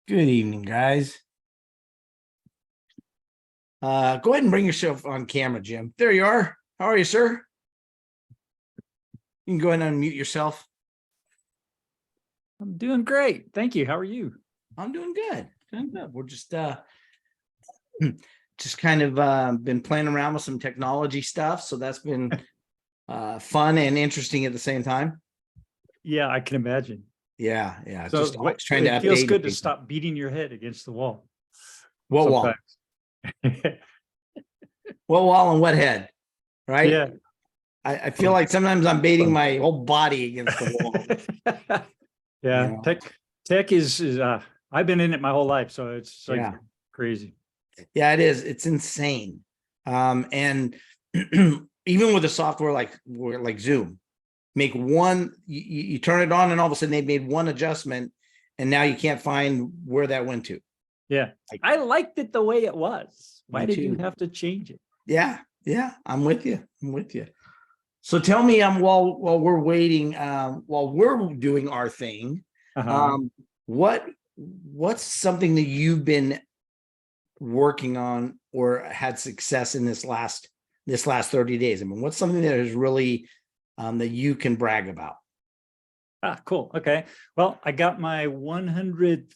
Good evening, guys. Go ahead and bring yourself on camera, Jim. There you are. How are you, sir? You can go ahead and unmute yourself. I'm doing great. Thank you. How are you? I'm doing good. Doing good. We're just kind of been playing around with some technology stuff. So that's been fun and interesting at the same time. Yeah, I can imagine. Yeah. So Just always trying to update. it feels good to stop beating your head against the wall. What wall? What wall and what head? Right? Yeah. I feel like sometimes I'm baiting my whole body against the wall. Yeah. You know? Tech is I've been in it my whole life, so it's like crazy. Yeah, it is. It's insane. And even with a software like Zoom, make one, you turn it on and all of a sudden they made one adjustment and now you can't find where that went to. Yeah. I liked it the way it was. Why did you too. have to change it? Yeah. I'm with you. So tell me, while we're waiting, while we're doing our thing, what's something that you've been working on or had success in this last 30 days? I mean, what's something that is really that you can brag about? Cool. Okay. Well, I got my 100th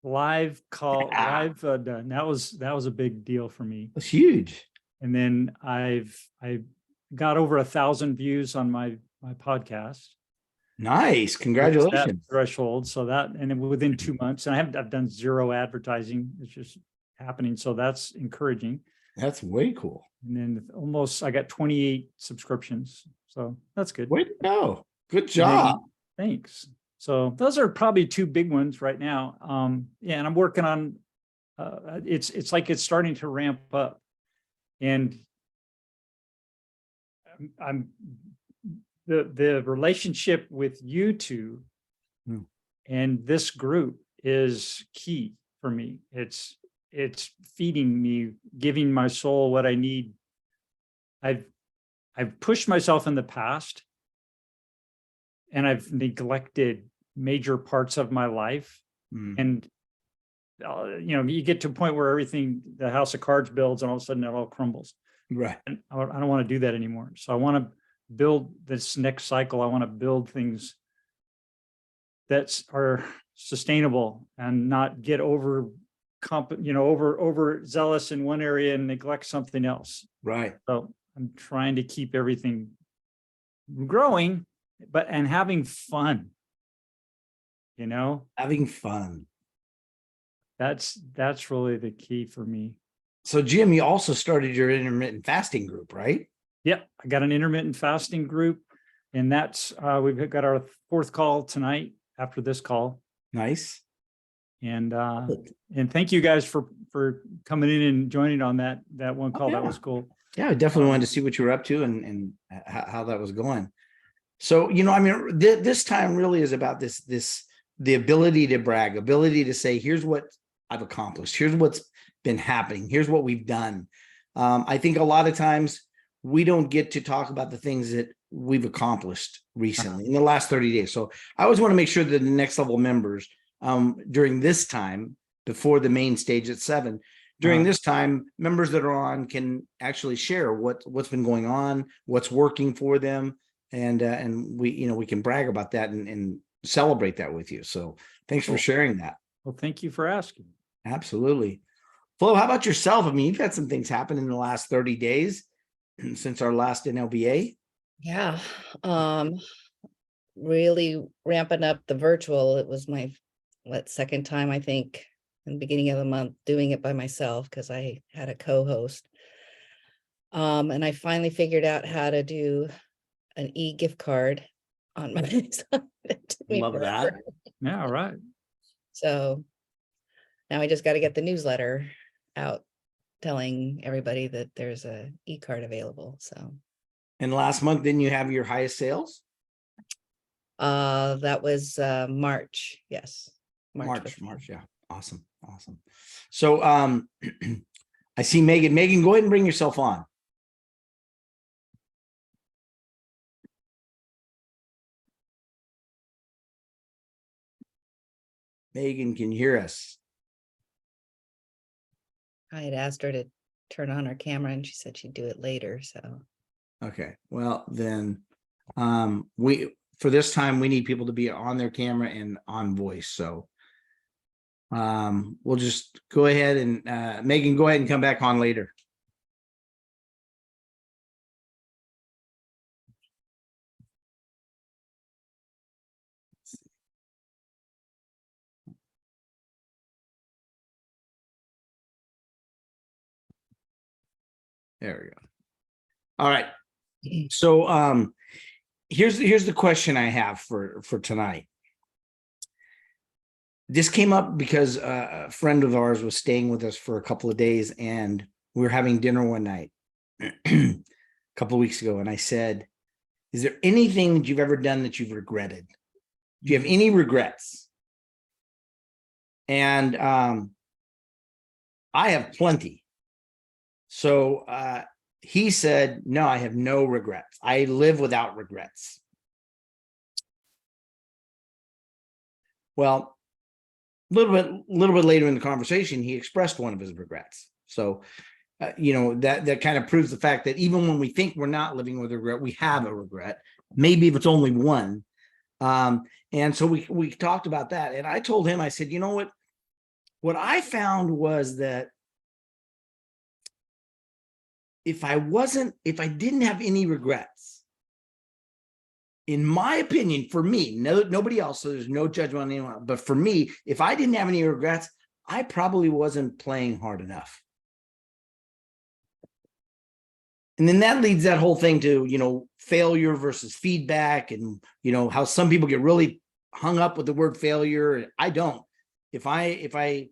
live call done. That was a big deal for me. It's huge. And then I got over 1,000 views on my podcast. Nice. Congratulations. Threshold. So that, and then within 2 months, and I've done zero advertising. It's just happening. So that's encouraging. That's way cool. And then I got 28 subscriptions. So that's good. Way to go. Good job. Thanks. So those are probably two big ones right now. And I'm working on, it's like it's starting to ramp up, and I'm the relationship with you two and this group is key for me. It's feeding me, giving my soul what I need. I've pushed myself in the past, and I've neglected major parts of my life. And you get to a point where the house of cards builds, and all of a sudden it all crumbles. Right. And I don't want to do that anymore. So I want to build this next cycle. I want to build things that are sustainable and not get over zealous in one area and neglect something else. Right. So I'm trying to keep everything growing, and having fun. Having fun. That's really the key for me. So Jim, you also started your intermittent fasting group, right? Yep. I got an intermittent fasting group, and that's, we've got our 4th call tonight after this call. Nice. And thank you guys for coming in and joining on that one call. That was cool. Yeah, I definitely wanted to see what you were up to and how that was going. So, I mean, this time really is about the ability to brag, ability to say, here's what I've accomplished. Here's what's been happening. Here's what we've done. I think a lot of times we don't get to talk about the things that we've accomplished recently in the last 30 days. So I always want to make sure that the next level members during this time, before the main stage at 7, during this time, members that are on can actually share what's been going on, what's working for them. And we can brag about that and celebrate that with you. So thanks for sharing that. Well, thank you for asking. Absolutely. Flo, how about yourself? I mean, you've had some things happen in the last 30 days since our last NLBA. Yeah. Really ramping up the virtual. It was my second time, I think, in the beginning of the month doing it by myself because I had a co-host. And I finally figured out how to do an e-gift card on my Love that. Yeah, all right. So now I just got to get the newsletter out telling everybody that there's a e-card available. So. And last month, didn't you have your highest sales? That was March. Yes. March. Yeah. Awesome. So I see Megan. Megan, go ahead and bring yourself on. Megan, can you hear us? I had asked her to turn on her camera and she said she'd do it later, so. Okay, well, then, for this time, we need people to be on their camera and on voice, so. We'll just go ahead and, Megan, go ahead and come back on later. There we go. All right. So here's the question I have for tonight. This came up because a friend of ours was staying with us for a couple of days, and we were having dinner one night a couple of weeks ago, and I said, is there anything that you've ever done that you've regretted? Do you have any regrets? And I have plenty. So he said, no, I have no regrets. I live without regrets. Well, a little bit later in the conversation, he expressed one of his regrets. So, that kind of proves the fact that even when we think we're not living with regret, we have a regret. Maybe if it's only one. And so we talked about that. And I told him, I said, you know what I found was that if I didn't have any regrets, in my opinion, for me, nobody else, so there's no judgment on anyone, but for me, if I didn't have any regrets, I probably wasn't playing hard enough. And then that leads that whole thing to, failure versus feedback, and, how some people get really hung up with the word failure. I don't. If I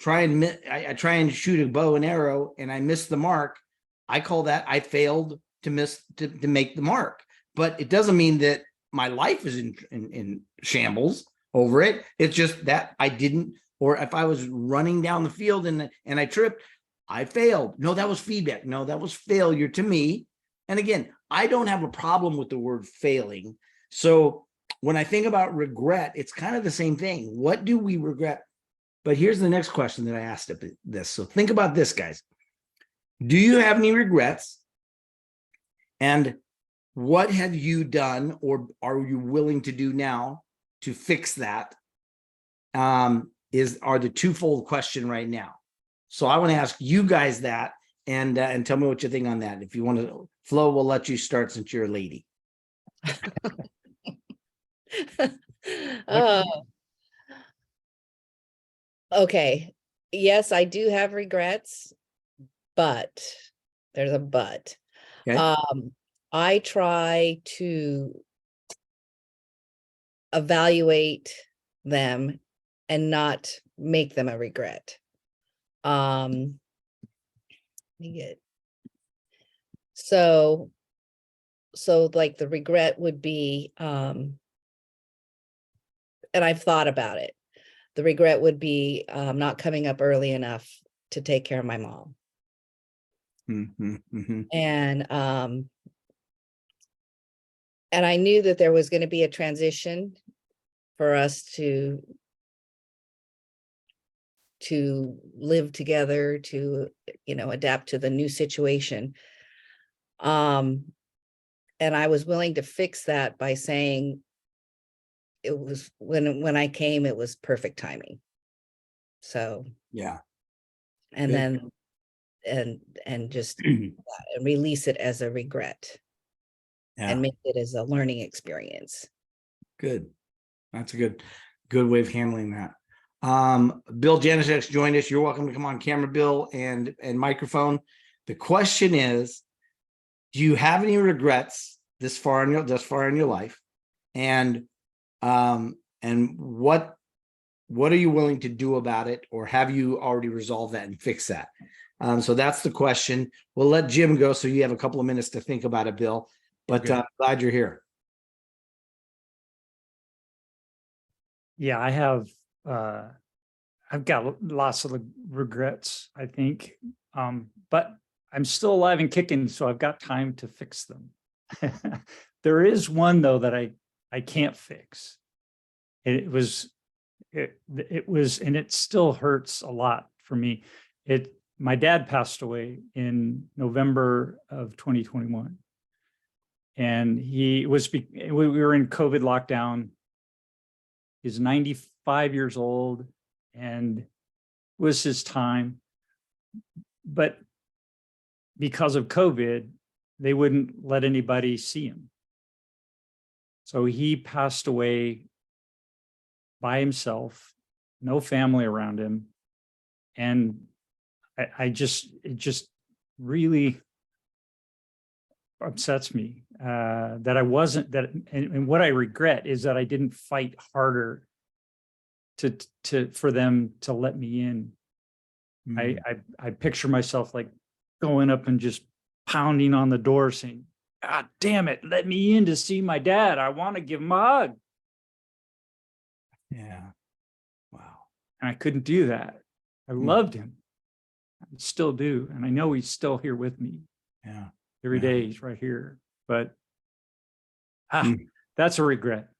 try and shoot a bow and arrow and I miss the mark, I call that I failed to make the mark. But it doesn't mean that my life is in shambles over it. It's just that I didn't, or if I was running down the field and I tripped, I failed. No, that was feedback. No, that was failure to me. And again, I don't have a problem with the word failing. So when I think about regret, it's kind of the same thing. What do we regret? But here's the next question that I asked of this. So think about this, guys. Do you have any regrets? And what have you done, or are you willing to do now to fix that? Are the twofold question right now. So I want to ask you guys that, and tell me what you think on that. If you want to, Flo, we'll let you start since you're a lady. Okay. Yes, I do have regrets, but there's a but. Okay. I try to evaluate them and not make them a regret. So like the regret would be, and I've thought about it. The regret would be not coming up early enough to take care of my mom. Mm-hmm, mm-hmm. And I knew that there was going to be a transition for us to live together, to, adapt to the new situation. And I was willing to fix that by saying it was when I came, it was perfect timing. So, Yeah. and Good. then, and just release it as a regret. Yeah. And make it as a learning experience. Good. That's a good way of handling that. Bill Janicek joined us. You're welcome to come on camera, Bill, and microphone. The question is, do you have any regrets thus far in your life? And what are you willing to do about it, or have you already resolved that and fixed that? So that's the question. We'll let Jim go, so you have a couple of minutes to think about it, Bill. But glad you're here. Yeah, I've got lots of regrets, I think, but I'm still alive and kicking, so I've got time to fix them. There is one though that I can't fix. It was it was, and it still hurts a lot for me. My dad passed away in November of 2021. And we were in COVID lockdown. He's 95 years old and it was his time. But because of COVID, they wouldn't let anybody see him. So he passed away by himself, no family around him. And it just really upsets me that I wasn't that. And what I regret is that I didn't fight harder for them to let me in. I picture myself like going up and just pounding on the door saying, "God damn it, let me in to see my dad. I want to give him a hug." Yeah. Wow. And I couldn't do that. I loved him. I still do. And I know he's still here with me. Yeah. Every Yeah. day he's right here. But that's a regret.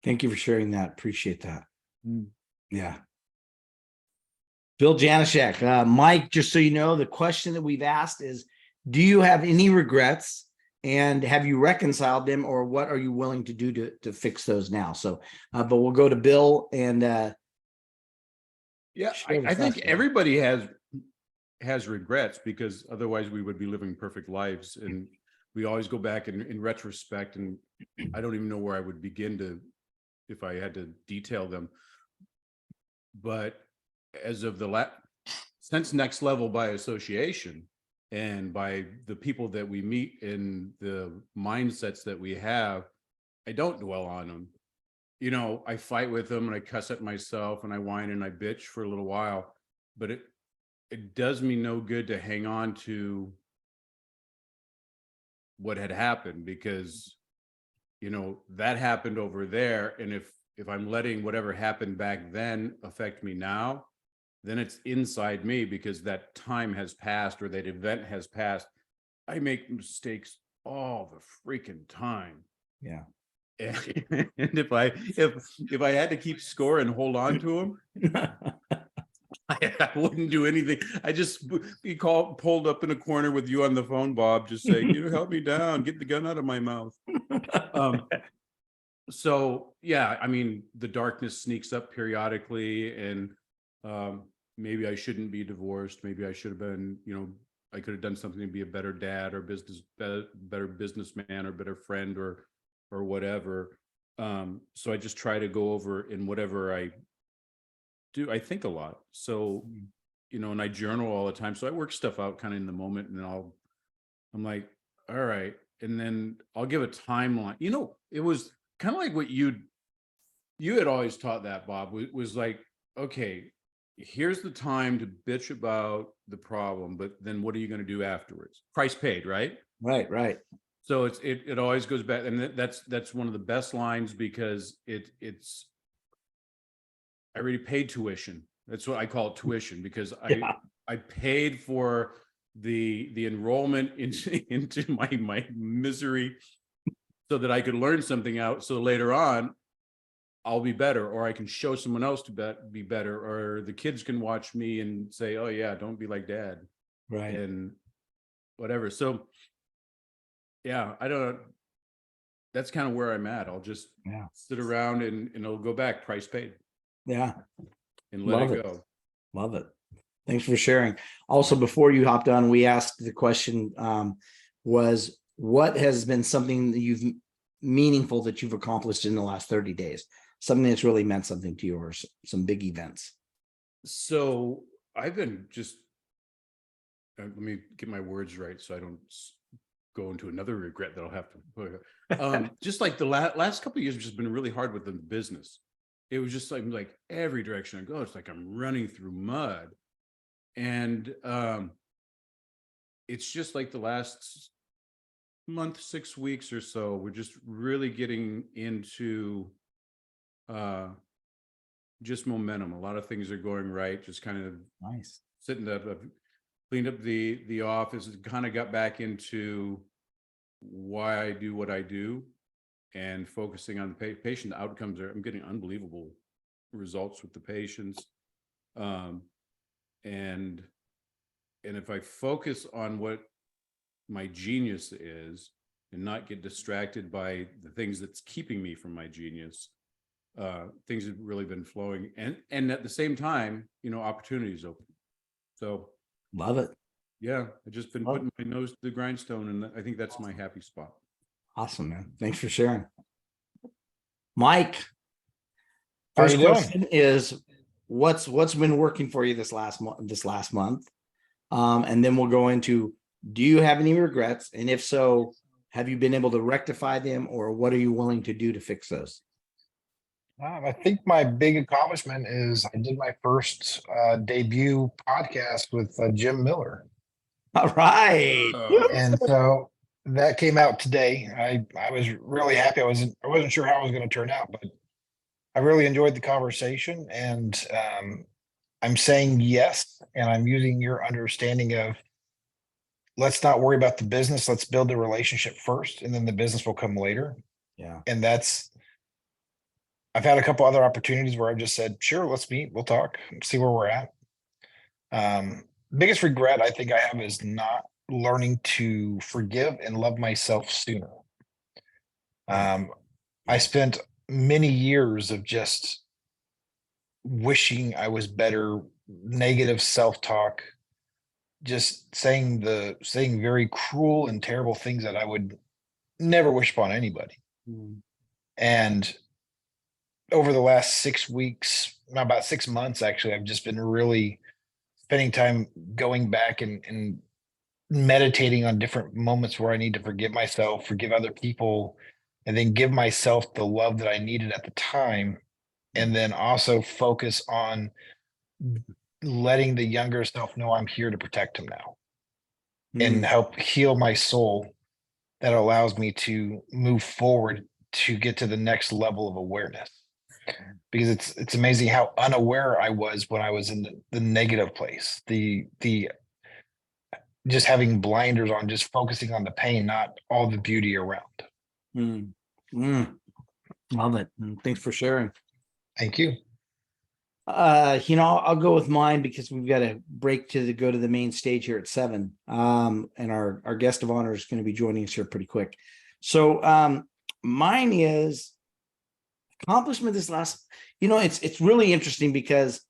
Thank you for sharing that. Appreciate that. Mm. Yeah. Bill Janishek, Mike, just so you know, the question that we've asked is, do you have any regrets and have you reconciled them, or what are you willing to do to fix those now? So, but we'll go to Bill and yeah, share with I think us. everybody has regrets, because otherwise we would be living perfect lives. And we always go back in retrospect, and I don't even know where I would begin if I had to detail them. But as of since Next Level by association, and by the people that we meet and the mindsets that we have, I don't dwell on them. You know, I fight with them and I cuss at myself and I whine and I bitch for a little while, but it does me no good to hang on to what had happened, because, you know, that happened over there. And if I'm letting whatever happened back then affect me now, then it's inside me, because that time has passed or that event has passed. I make mistakes all the freaking time. Yeah. And if I had to keep score and hold on to them, I wouldn't do anything. I just be pulled up in a corner with you on the phone, Bob, just saying, you know, help me down, get the gun out of my mouth. So yeah, I mean, the darkness sneaks up periodically, and maybe I shouldn't be divorced. Maybe I should have been, you know, I could have done something to be a better dad or better businessman or better friend or whatever. So I just try to go over in whatever I do. I think a lot. So, you know, and I journal all the time. So I work stuff out kind of in the moment, and I'm like, all right. And then I'll give a timeline. You know, it was kind of like what you had always taught that, Bob, was like, okay, here's the time to bitch about the problem, but then what are you going to do afterwards? Price paid, right? Right. So it always goes back, and that's one of the best lines, because it's I already paid tuition. That's what I call it, tuition, because I paid for the enrollment into my misery, so that I could learn something out, so later on I'll be better, or I can show someone else to be better, or the kids can watch me and say, oh yeah, don't be like dad. Right. And whatever. So yeah, I don't know. That's kind of where I'm at. I'll just sit around and it'll go back, price paid. Yeah. And let it go. Love it. Thanks for sharing. Also, before you hopped on, we asked the question was, what has been something that meaningful that you've accomplished in the last 30 days? Something that's really meant something to you, or some big events. So I've been just, let me get my words right so I don't go into another regret that I'll have to just like the last couple of years have just been really hard with the business. It was just like every direction I go, it's like I'm running through mud. And it's just like the last month, 6 weeks or so, we're just really getting into just momentum. A lot of things are going right. Just kind of Nice. Sitting up, cleaned up the office, kind of got back into why I do what I do, and focusing on the patient outcomes. I'm getting unbelievable results with the patients. And if I focus on what my genius is and not get distracted by the things that's keeping me from my genius, things have really been flowing. And at the same time, opportunities open. So Love it. yeah, I've just been Oh. putting my nose to the grindstone, and I think that's my happy spot. Awesome, man. Thanks for sharing. Mike, How first you doing? question is what's been working for you this last month? And then we'll go into, do you have any regrets? And if so, have you been able to rectify them, or what are you willing to do to fix those? I think my big accomplishment is I did my first debut podcast with Jim Miller. All right. And so that came out today. I was really happy. I wasn't sure how it was going to turn out, but I really enjoyed the conversation, and I'm saying yes, and I'm using your understanding of let's not worry about the business. Let's build the relationship first, and then the business will come later. Yeah. And I've had a couple other opportunities where I've just said, sure, let's meet, we'll talk, see where we're at. Biggest regret I think I have is not learning to forgive and love myself sooner. I spent many years of just wishing I was better, negative self-talk, just saying very cruel and terrible things that I would never wish upon anybody. And over the last 6 weeks, about 6 months, actually, I've just been really spending time going back and meditating on different moments where I need to forgive myself, forgive other people, and then give myself the love that I needed at the time. And then also focus on letting the younger self know I'm here to protect him now and help heal my soul that allows me to move forward to get to the next level of awareness. Because it's amazing how unaware I was when I was in the negative place, the just having blinders on, just focusing on the pain, not all the beauty around. Love it. Thanks for sharing. Thank you. I'll go with mine because we've got a break to go to the main stage here at 7. And our guest of honor is going to be joining us here pretty quick. So mine is accomplishment this last, it's really interesting because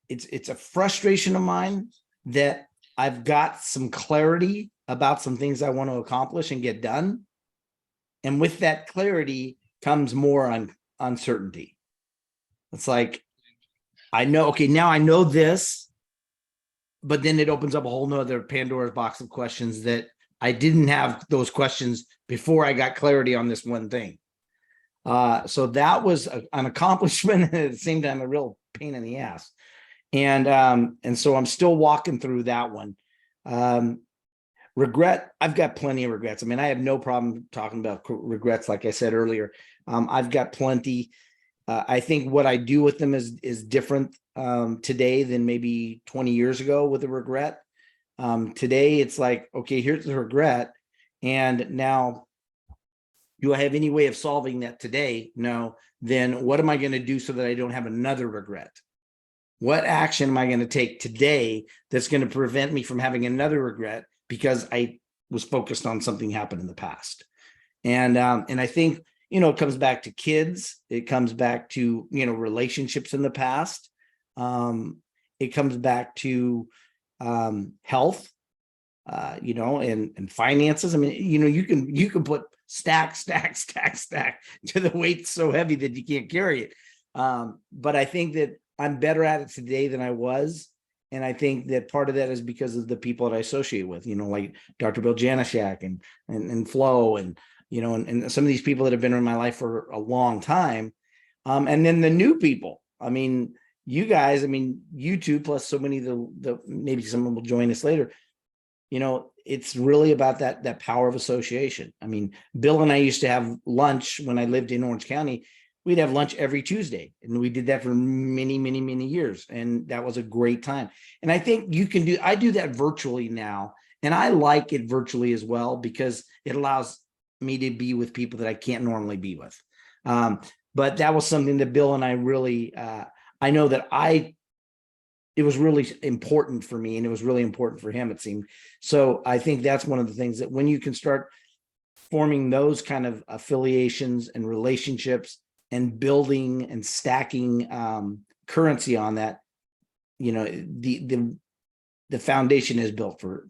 it's a frustration of mine that I've got some clarity about some things I want to accomplish and get done. And with that clarity comes more uncertainty. It's like, I know, okay, now I know this, but then it opens up a whole nother Pandora's box of questions that I didn't have those questions before I got clarity on this one thing. So that was an accomplishment and at the same time, a real pain in the ass. And so I'm still walking through that one. Regret, I've got plenty of regrets. I mean, I have no problem talking about regrets. Like I said earlier, I've got plenty. I think what I do with them is different today than maybe 20 years ago with a regret. Today, it's like, okay, here's the regret. And now, do I have any way of solving that today? No. Then what am I going to do so that I don't have another regret? What action am I going to take today that's going to prevent me from having another regret because I was focused on something happened in the past? And I think, it comes back to kids. It comes back to, relationships in the past. It comes back to health, and finances. I mean, you can put stack to the weight so heavy that you can't carry it. But I think that I'm better at it today than I was. And I think that part of that is because of the people that I associate with, like Dr. Bill Janishak and Flo and some of these people that have been in my life for a long time. And then the new people, I mean, you guys, you two, plus so many of the maybe someone will join us later. It's really about that power of association. I mean, Bill and I used to have lunch when I lived in Orange County. We'd have lunch every Tuesday, and we did that for many, many, many years. And that was a great time. And I think I do that virtually now. And I like it virtually as well, because it allows me to be with people that I can't normally be with. but that was something that Bill and I really, I know that it was really important for me, and it was really important for him, it seemed. So I think that's one of the things that when you can start forming those kind of affiliations and relationships and building and stacking currency on that, you know, the foundation is built for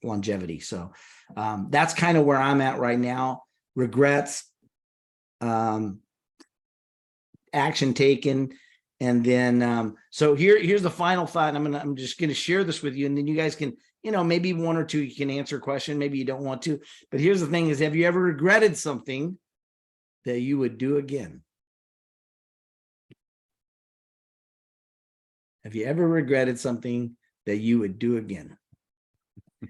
longevity. So that's kind of where I'm at right now. Regrets, action taken. And then, so here's the final thought. I'm just going to share this with you, and then you guys can, you know, maybe one or two, you can answer a question. Maybe you don't want to, but here's the thing is, have you ever regretted something that you would do again? Have you ever regretted something that you would do again?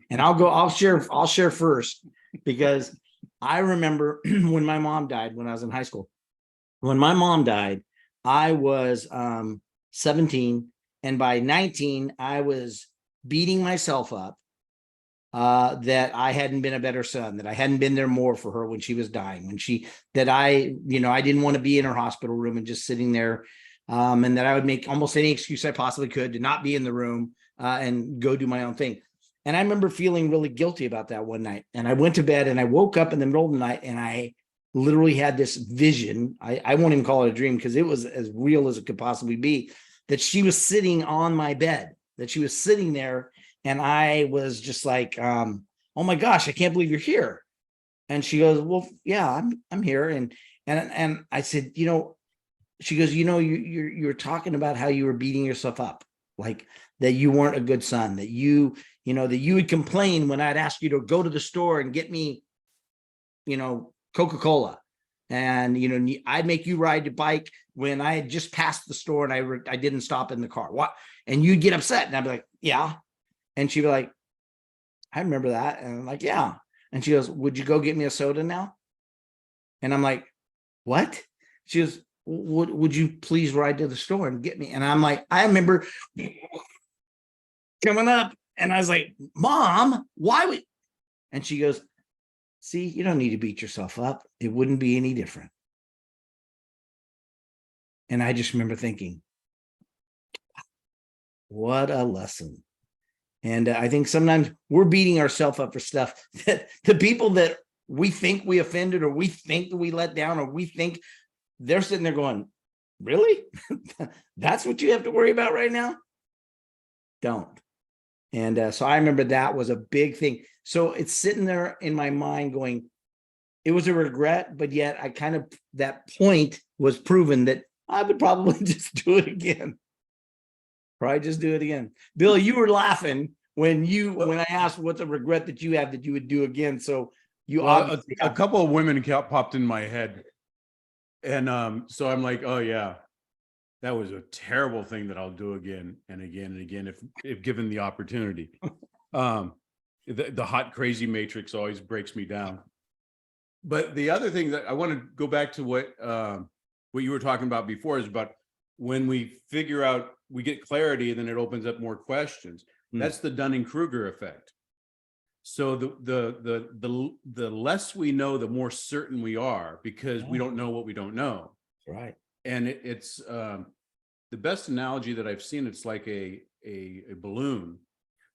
And I'll share first, because I remember when my mom died when I was in high school. When my mom died, I was 17, and by 19, I was beating myself up that I hadn't been a better son, that I hadn't been there more for her when she was dying, I didn't want to be in her hospital room and just sitting there, and that I would make almost any excuse I possibly could to not be in the room and go do my own thing. And I remember feeling really guilty about that one night. And I went to bed, and I woke up in the middle of the night, and I literally had this vision. I won't even call it a dream, because it was as real as it could possibly be, that she was sitting on my bed, that she was sitting there. And I was just like, oh my gosh, I can't believe you're here. And she goes, well, yeah, I'm here. And I said, you know, she goes, you know, you're talking about how you were beating yourself up, like that you weren't a good son, that you would complain when I'd ask you to go to the store and get me, you know, Coca-Cola, and you know, I'd make you ride the bike when I had just passed the store and I didn't stop in the car. What? And you'd get upset, and I'd be like, yeah. And she'd be like, I remember that. And I'm like, yeah. And she goes, would you go get me a soda now? And I'm like, what? She goes, would you please ride to the store and get me? And I'm like, I remember coming up, and I was like, Mom, why would? And she goes, see, you don't need to beat yourself up. It wouldn't be any different. And I just remember thinking, what a lesson. And I think sometimes we're beating ourselves up for stuff that the people that we think we offended, or we think we let down, or we think they're sitting there going, really? That's what you have to worry about right now? Don't. And so I remember that was a big thing. So it's sitting there in my mind going, it was a regret, but yet I kind of, that point was proven that I would probably just do it again. Probably just do it again. Bill, you were laughing when I asked what's a regret that you have that you would do again. So you obviously a couple of women popped in my head. And so I'm like, oh yeah, that was a terrible thing that I'll do again and again and again if given the opportunity. The hot crazy matrix always breaks me down. But the other thing that I want to go back to what you were talking about before is about when we figure out, we get clarity, and then it opens up more questions. That's the Dunning-Kruger effect. So the less we know, the more certain we are, because we don't know what we don't know. right. And it's the best analogy that I've seen. It's like a balloon.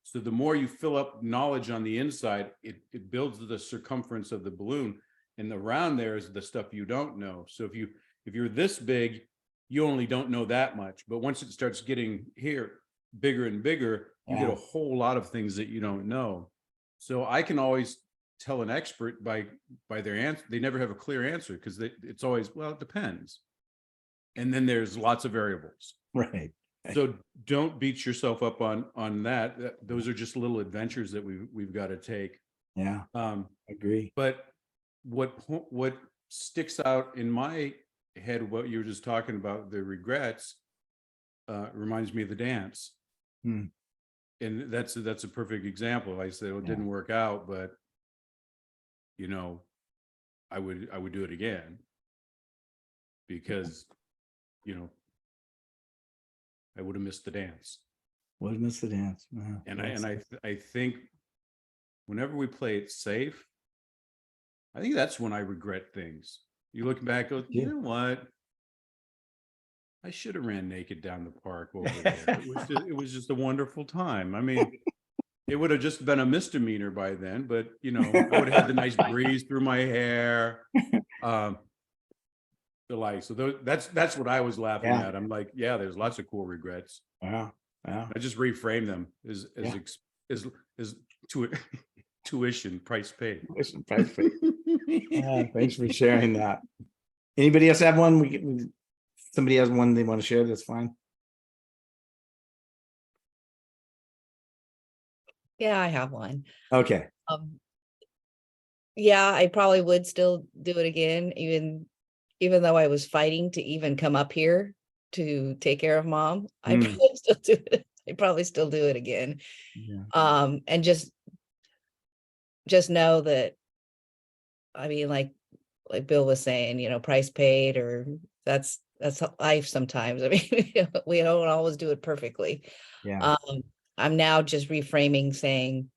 So the more you fill up knowledge on the inside, it builds the circumference of the balloon, and around there is the stuff you don't know. So if you're this big, you only don't know that much. But once it starts getting here bigger and bigger, you get a whole lot of things that you don't know. So I can always tell an expert by their answer. They never have a clear answer, because it's always, well, it depends. And then there's lots of variables. Right. So don't beat yourself up on that. Those are just little adventures that we've got to take. Yeah. Agree. But what sticks out in my head, what you were just talking about, the regrets, reminds me of the dance. And that's a perfect example. I said, well, it didn't work out, but you know, I would do it again, because you know, I would have missed the dance. Would have missed the dance. And I think whenever we play it safe, I think that's when I regret things. You look back, go, you know what? I should have ran naked down the park over there. It was just a wonderful time. I mean, it would have just been a misdemeanor by then, but you know, I would have had the nice breeze through my hair. The like, so that's what I was laughing Yeah. at. I'm like, yeah, there's lots of cool regrets. Wow. Wow. I just reframe them Yeah. as tu- tuition price paid. Listen, thanks for sharing that. Anybody else have one? Somebody has one they want to share, that's fine. Yeah, I have one. Okay. Yeah, I probably would still do it again, even though I was fighting to even come up here to take care of mom. I Mm. probably still do it. I probably still do it again. Yeah. And just know that, I mean, like Bill was saying, price paid, or that's life sometimes. I mean, we don't always do it perfectly. Yeah. I'm now just reframing, saying,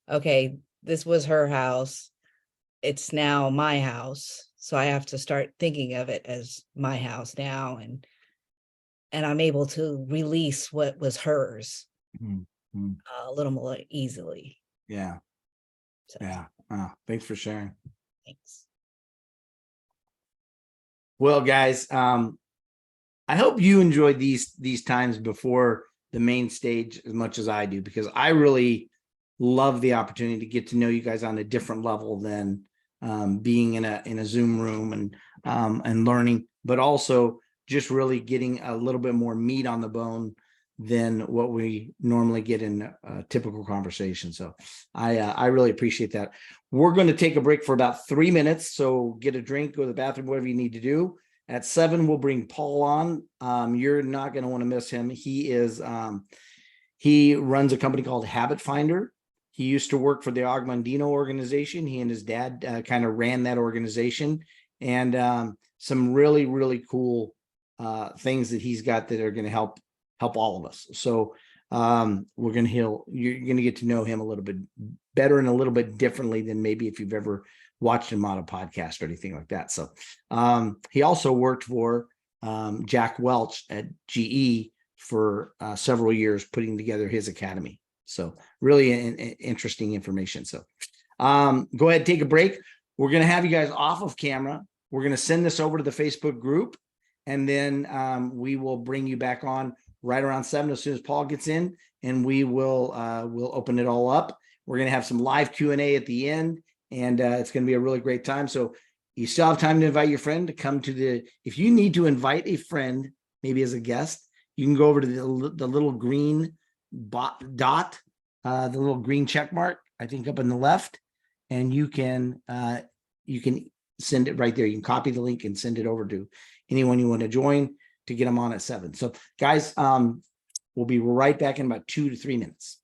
okay, this was her house. It's now my house. So I have to start thinking of it as my house now. And I'm able to release what was hers Mm. Mm. a little more easily. Yeah. So, Yeah. Thanks for sharing. thanks. Well, guys, I hope you enjoyed these times before the main stage as much as I do, because I really love the opportunity to get to know you guys on a different level than being in a Zoom room and learning, but also just really getting a little bit more meat on the bone than what we normally get in a typical conversation. So I really appreciate that. We're going to take a break for about 3 minutes. So get a drink, go to the bathroom, whatever you need to do. At 7, we'll bring Paul on. You're not going to want to miss him. He runs a company called Habit Finder. He used to work for the Augmandino organization. He and his dad kind of ran that organization, and some really, really cool things that he's got that are going to help all of us. So you're going to get to know him a little bit better and a little bit differently than maybe if you've ever watched him on a podcast or anything like that. So he also worked for Jack Welch at GE for several years, putting together his academy. So really interesting information. So go ahead, take a break. We're going to have you guys off of camera. We're going to send this over to the Facebook group, and then we will bring you back on right around 7 as soon as Paul gets in, and we'll open it all up. We're going to have some live Q&A at the end, and it's going to be a really great time. So you still have time to invite your friend to come to if you need to invite a friend, maybe as a guest, you can go over to the little green dot, the little green check mark, I think up on the left, and you can send it right there. You can copy the link and send it over to anyone you want to join to get them on at 7. So guys, we'll be right back in about 2 to 3 minutes.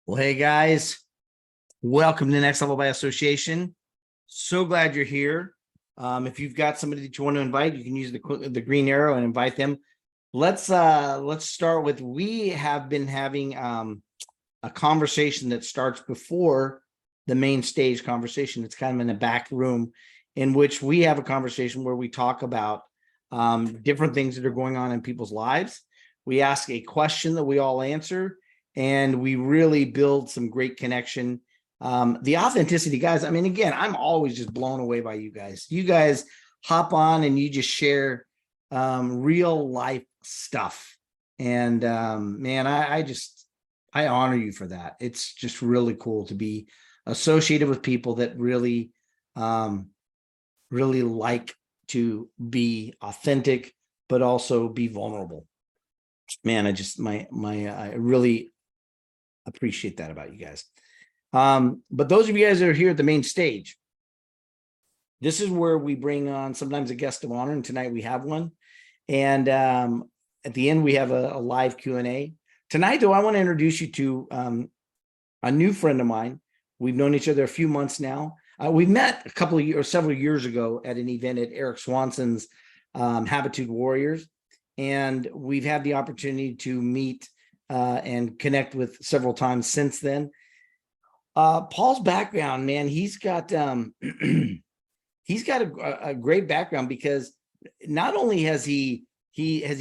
Well, hey guys, welcome to Next Level by Association. So glad you're here. If you've got somebody that you want to invite, you can use the green arrow and invite them. Let's start with, we have been having a conversation that starts before the main stage conversation. It's kind of in the back room, in which we have a conversation where we talk about different things that are going on in people's lives. We ask a question that we all answer, and we really build some great connection. The authenticity, guys, I mean, again, I'm always just blown away by you guys. You guys hop on and you just share real life stuff. And man, I honor you for that. It's just really cool to be associated with people that really, really like to be authentic, but also be vulnerable. Man, I really appreciate that about you guys. But those of you guys that are here at the main stage, this is where we bring on sometimes a guest of honor, and tonight we have one. And at the end, we have a live Q&A. Tonight, though, I want to introduce you to a new friend of mine. We've known each other a few months now. We met a couple of years, or several years ago, at an event at Eric Swanson's Habitude Warriors. And we've had the opportunity to meet and connect with several times since then. Paul's background, man, he's got he's got a great background, because not only has he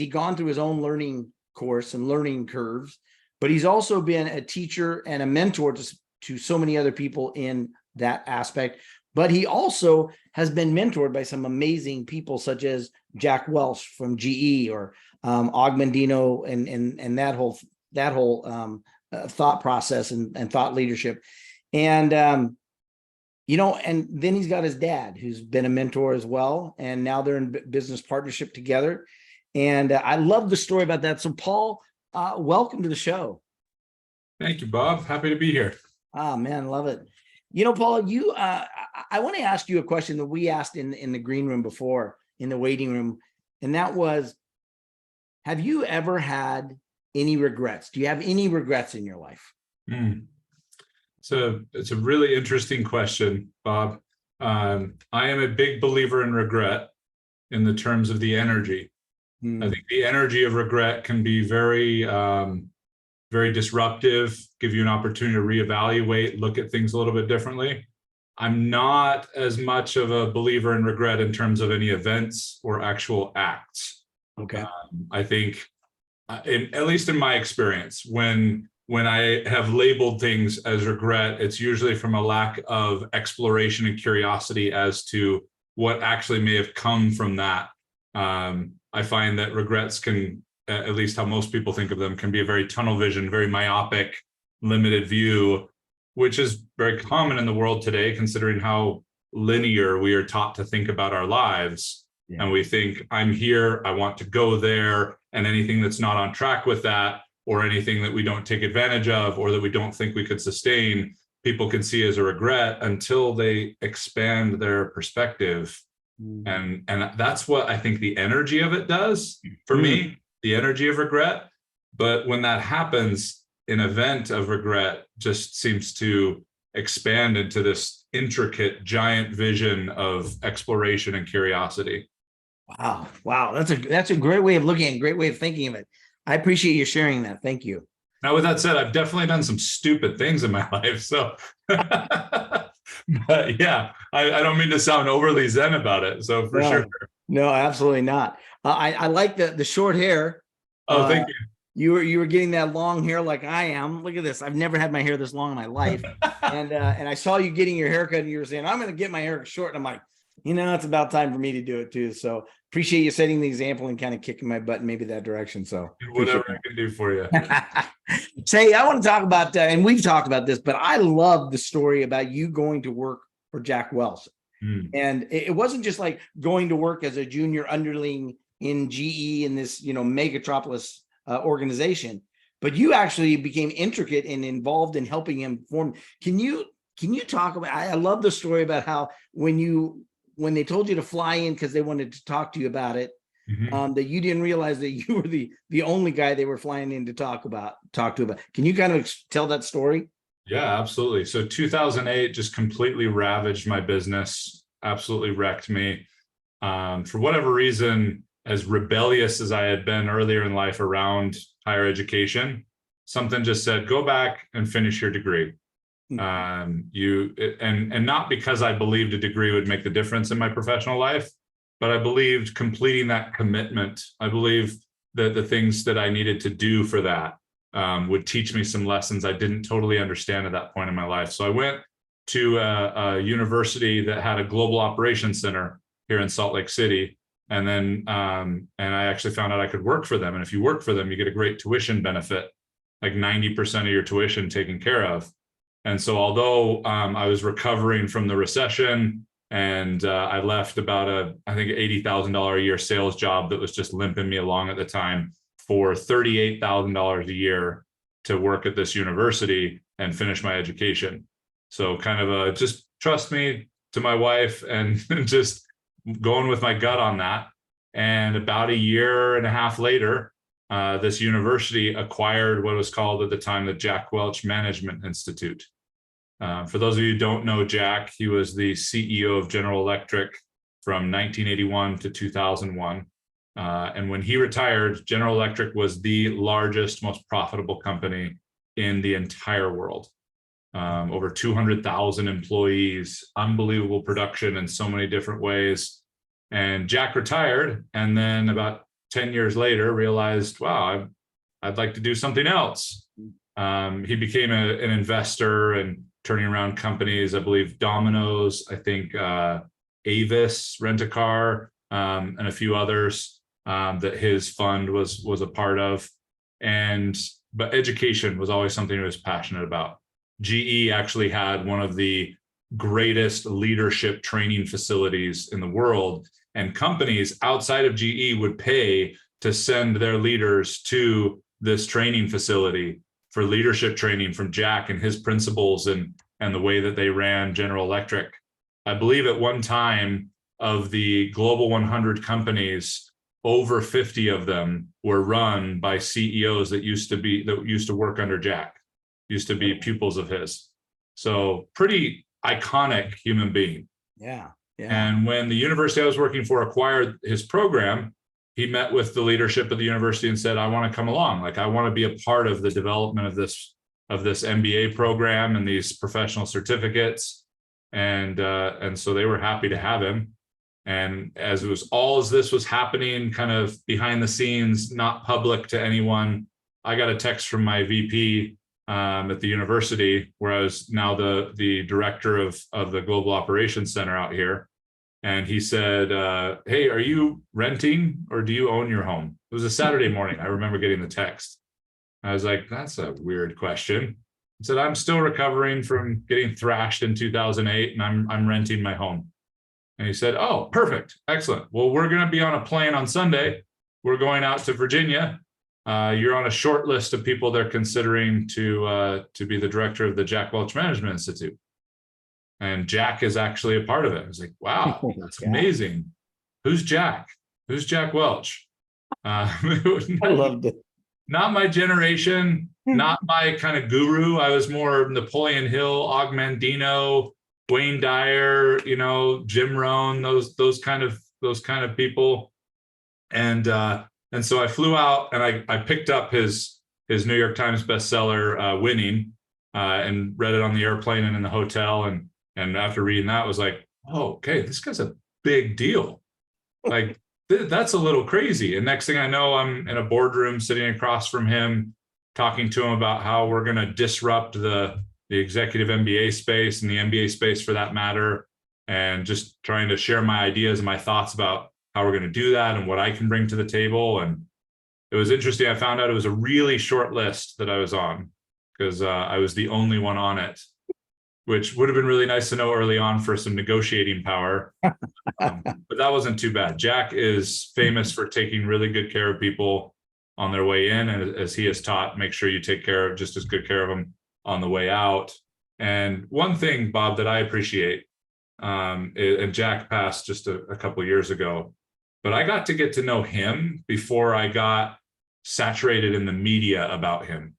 gone through his own learning course and learning curves, but he's also been a teacher and a mentor to so many other people in that aspect. But he also has been mentored by some amazing people, such as Jack Welch from GE, or Augmendino, and that whole thought process and thought leadership. And you know, and then he's got his dad, who's been a mentor as well, and now they're in business partnership together. And I love the story about that. So Paul, welcome to the show. Thank you, Bob. Happy to be here. Ah, man, love it. You know, Paul, I want to ask you a question that we asked in the green room before, in the waiting room, and that was, have you ever had any regrets? Do you have any regrets in your life? So it's a really interesting question, Bob. I am a big believer in regret in the terms of the energy. I think the energy of regret can be very, very disruptive, give you an opportunity to reevaluate, look at things a little bit differently. I'm not as much of a believer in regret in terms of any events or actual acts. Okay. I think, at least in my experience, when I have labeled things as regret, it's usually from a lack of exploration and curiosity as to what actually may have come from that. I find that regrets can, at least how most people think of them, can be a very tunnel vision, very myopic, limited view, which is very common in the world today, considering how linear we are taught to think about our lives. Yeah. And we think, I'm here, I want to go there, and anything that's not on track with that, or anything that we don't take advantage of, or that we don't think we could sustain, people can see as a regret until they expand their perspective. And that's what I think the energy of it does for me, the energy of regret. But when that happens, an event of regret just seems to expand into this intricate, giant vision of exploration and curiosity. Wow. That's a great way of looking at it, great way of thinking of it. I appreciate you sharing that. Thank you. Now, with that said, I've definitely done some stupid things in my life. So, but yeah, I don't mean to sound overly zen about it. So for sure. No, absolutely not. I like the short hair. Oh, thank you. You were getting that long hair like I am. Look at this. I've never had my hair this long in my life. And I saw you getting your haircut, and you were saying, I'm going to get my hair short. And I'm like, you know, it's about time for me to do it too. So appreciate you setting the example and kind of kicking my butt in maybe that direction. So whatever I can do for you. Say, I want to talk about, and we've talked about this, but I love the story about you going to work for Jack Welch. And it wasn't just like going to work as a junior underling in GE in this, you know, megatropolis organization, but you actually became intricate and involved in helping him form. Can you talk about, I love the story about how when they told you to fly in because they wanted to talk to you about it, that you didn't realize that you were the only guy they were flying in to talk to about. Can you kind of tell that story? Yeah, absolutely. So 2008 just completely ravaged my business, absolutely wrecked me. For whatever reason, as rebellious as I had been earlier in life around higher education, something just said, go back and finish your degree. And not because I believed a degree would make the difference in my professional life, but I believed completing that commitment. I believe that the things that I needed to do for that would teach me some lessons I didn't totally understand at that point in my life. So I went to a university that had a global operations center here in Salt Lake City. And then, and I actually found out I could work for them. And if you work for them, you get a great tuition benefit, like 90% of your tuition taken care of. And so although I was recovering from the recession and I left about I think $80,000 a year sales job that was just limping me along at the time for $38,000 a year to work at this university and finish my education. So kind of just trust me to my wife and just going with my gut on that. And about a year and a half later, this university acquired what was called at the time the Jack Welch Management Institute. For those of you who don't know Jack, he was the CEO of General Electric from 1981 to 2001. And when he retired, General Electric was the largest, most profitable company in the entire world. Over 200,000 employees, unbelievable production in so many different ways. And Jack retired, and then about 10 years later realized, wow, I'd like to do something else. He became an investor and turning around companies, I believe Domino's, I think Avis Rent-A-Car, and a few others that his fund was a part of. But education was always something he was passionate about. GE actually had one of the greatest leadership training facilities in the world, and companies outside of GE would pay to send their leaders to this training facility for leadership training from Jack and his principles and the way that they ran General Electric. I believe at one time of the global 100 companies, over 50 of them were run by CEOs that used to work under Jack, used to be pupils of his. So pretty iconic human being. Yeah. And when the university I was working for acquired his program, he met with the leadership of the university and said, I want to come along. Like, I want to be a part of the development of this MBA program and these professional certificates. And so they were happy to have him. And as this was happening kind of behind the scenes, not public to anyone, I got a text from my VP at the university, where I was now the director of the Global Operations Center out here. And he said, hey, are you renting or do you own your home? It was a Saturday morning. I remember getting the text. I was like, that's a weird question. He said, I'm still recovering from getting thrashed in 2008 and I'm renting my home. And he said, oh, perfect. Excellent. Well, we're going to be on a plane on Sunday. We're going out to Virginia. You're on a short list of people they're considering to be the director of the Jack Welch Management Institute. And Jack is actually a part of it. I was like, wow, that's amazing. Who's Jack? Who's Jack Welch? I loved it. Not my generation, not my kind of guru. I was more Napoleon Hill, Og Mandino, Wayne Dyer, Jim Rohn, those kind of people. And so I flew out and I picked up his New York Times bestseller, Winning, and read it on the airplane and in the hotel. And after reading that, was like, oh, okay, this guy's a big deal. Like, that's a little crazy. And next thing I know, I'm in a boardroom sitting across from him, talking to him about how we're going to disrupt the executive MBA space and the MBA space for that matter, and just trying to share my ideas and my thoughts about how we're going to do that and what I can bring to the table. And it was interesting. I found out it was a really short list that I was on, because I was the only one on it, which would have been really nice to know early on for some negotiating power. But that wasn't too bad. Jack is famous for taking really good care of people on their way in. And as he has taught, make sure you take care of just as good care of them on the way out. And one thing, Bob, that I appreciate, and Jack passed just a couple of years ago, but I got to get to know him before I got saturated in the media about him.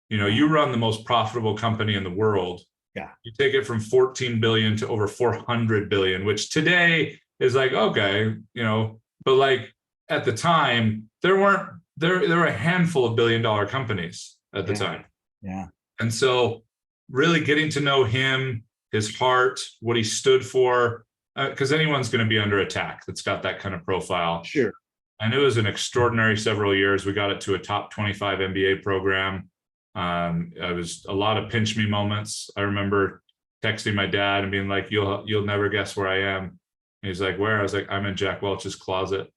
You know, you run the most profitable company in the world. Yeah. You take it from 14 billion to over 400 billion, which today is like, okay, you know, but like at the time, there were a handful of billion-dollar companies at the time. Yeah. And so really getting to know him, his heart, what he stood for, because anyone's going to be under attack that's got that kind of profile. Sure. And it was an extraordinary several years. We got it to a top 25 MBA program. It was a lot of pinch me moments. I remember texting my dad and being like, you'll never guess where I am. And he's like, where? I was like, I'm in Jack Welch's closet.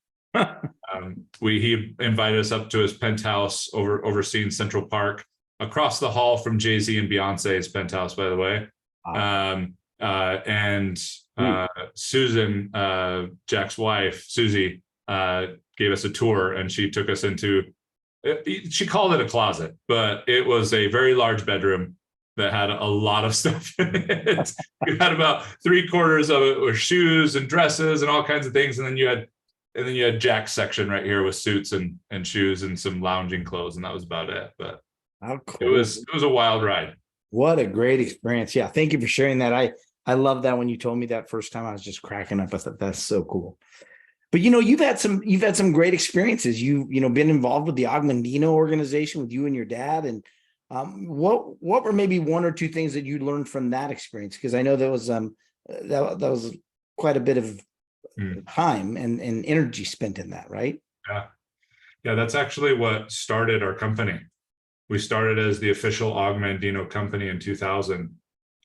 He invited us up to his penthouse overseeing Central Park, across the hall from Jay-Z and Beyonce's penthouse, by the way. Susan, Jack's wife, Susie, gave us a tour, and she took us into, she called it a closet, but it was a very large bedroom that had a lot of stuff in it. You had about 3/4 of it were shoes and dresses and all kinds of things. And then you had Jack's section right here with suits and shoes and some lounging clothes. And that was about it. But How cool. it was a wild ride. What a great experience. Yeah. Thank you for sharing that. I love that. When you told me that first time, I was just cracking up. I thought that's so cool. But you've had some great experiences. You've been involved with the Augmendino organization with you and your dad. And what were maybe one or two things that you learned from that experience? Because I know that was quite a bit of time and energy spent in that, right? Yeah, that's actually what started our company. We started as the official Augmendino company in 2000.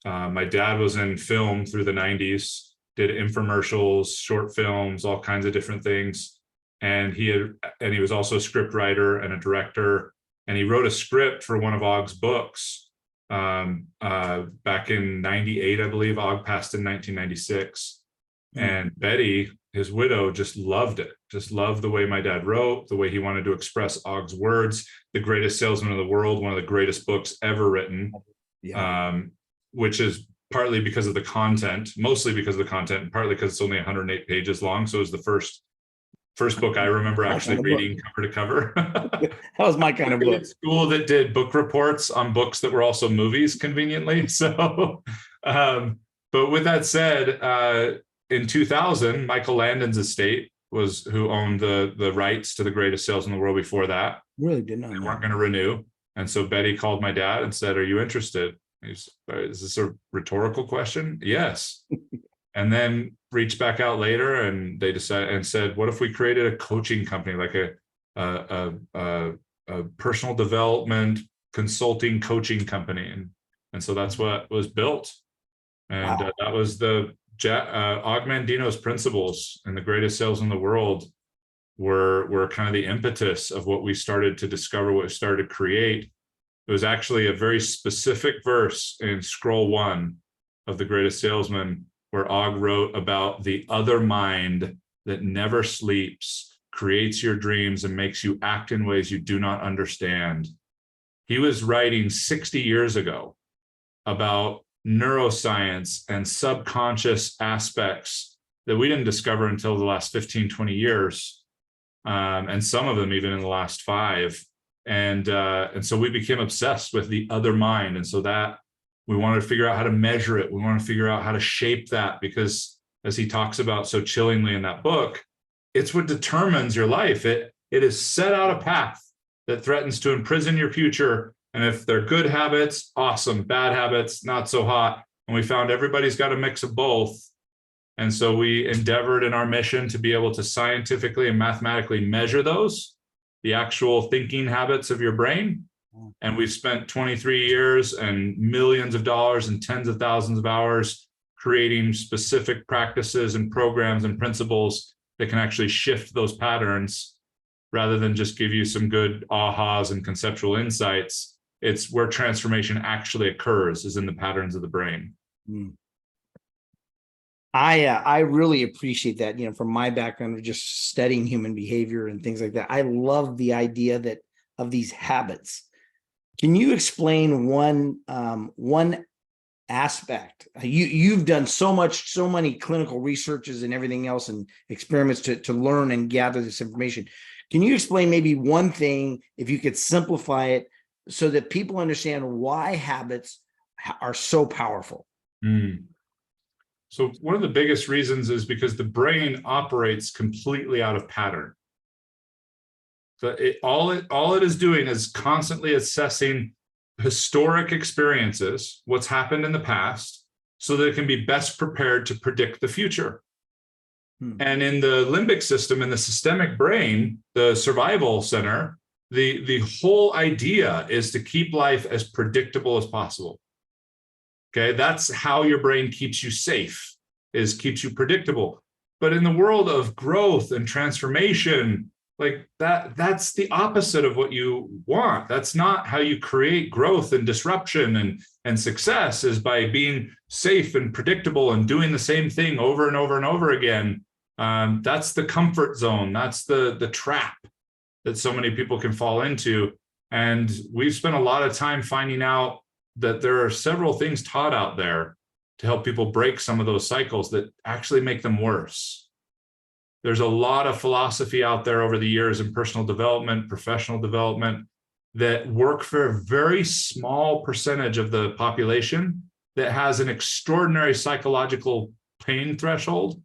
My dad was in film through the 90s, did infomercials, short films, all kinds of different things. And he was also a script writer and a director. And he wrote a script for one of Aug's books back in 98, I believe. Aug passed in 1996. And Betty, his widow, just loved it. Just loved the way my dad wrote, the way he wanted to express Aug's words. The Greatest Salesman in the World, one of the greatest books ever written, which is partly because of the content, mostly because of the content, and partly because it's only 108 pages long. So it was the first book I remember actually reading cover to cover. That was my kind of book. School that did book reports on books that were also movies, conveniently. So, but with that said, in 2000, Michael Landon's estate was who owned the rights to The Greatest Salesman in the World before that. Really did not. They weren't going to renew. And so Betty called my dad and said, "Are you interested?" Is this a rhetorical question? Yes. And then reached back out later, and they decided and said, "What if we created a coaching company, like a personal development consulting coaching company?" And so that's what was built. And that was the Augmendino's principles and The Greatest Salesman in the World were kind of the impetus of what we started to discover, what we started to create. It was actually a very specific verse in scroll 1 of The Greatest Salesman, where Og wrote about the other mind that never sleeps, creates your dreams, and makes you act in ways you do not understand. He was writing 60 years ago about neuroscience and subconscious aspects that we didn't discover until the last 15, 20 years, and some of them even in the last 5. And so we became obsessed with the other mind. And so that we wanted to figure out how to measure it. We want to figure out how to shape that, because as he talks about so chillingly in that book, it's what determines your life. It is set out a path that threatens to imprison your future. And if they're good habits, awesome. Bad habits, not so hot. And we found everybody's got a mix of both. And so we endeavored in our mission to be able to scientifically and mathematically measure those, the actual thinking habits of your brain. And we've spent 23 years and millions of dollars and tens of thousands of hours creating specific practices and programs and principles that can actually shift those patterns, rather than just give you some good ahas and conceptual insights. It's where transformation actually occurs, is in the patterns of the brain. I really appreciate that, from my background of just studying human behavior and things like that. I love the idea of these habits. Can you explain one aspect? You've done so many clinical researches and everything else and experiments to learn and gather this information. Can you explain maybe one thing, if you could simplify it, so that people understand why habits are so powerful. Mm. So one of the biggest reasons is because the brain operates completely out of pattern. So all it is doing is constantly assessing historic experiences, what's happened in the past, so that it can be best prepared to predict the future. And in the limbic system, in the systemic brain, the survival center, the whole idea is to keep life as predictable as possible. Okay, that's how your brain keeps you safe, is keeps you predictable. But in the world of growth and transformation, like that's the opposite of what you want. That's not how you create growth and disruption and success, is by being safe and predictable and doing the same thing over and over and over again. That's the comfort zone. That's the trap that so many people can fall into. And we've spent a lot of time finding out that there are several things taught out there to help people break some of those cycles that actually make them worse. There's a lot of philosophy out there over the years in personal development, professional development, that work for a very small percentage of the population that has an extraordinary psychological pain threshold,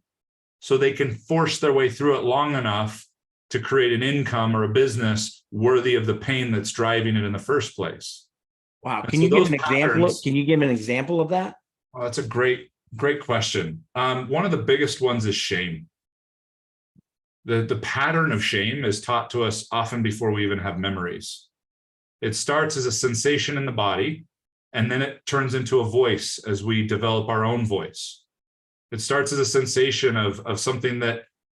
so they can force their way through it long enough to create an income or a business worthy of the pain that's driving it in the first place. Wow. And Can so you give those an example? patterns- Can you give an example of that? Oh, that's a great question. One of the biggest ones is shame. The pattern of shame is taught to us often before we even have memories. It starts as a sensation in the body, and then it turns into a voice as we develop our own voice. It starts as a sensation of something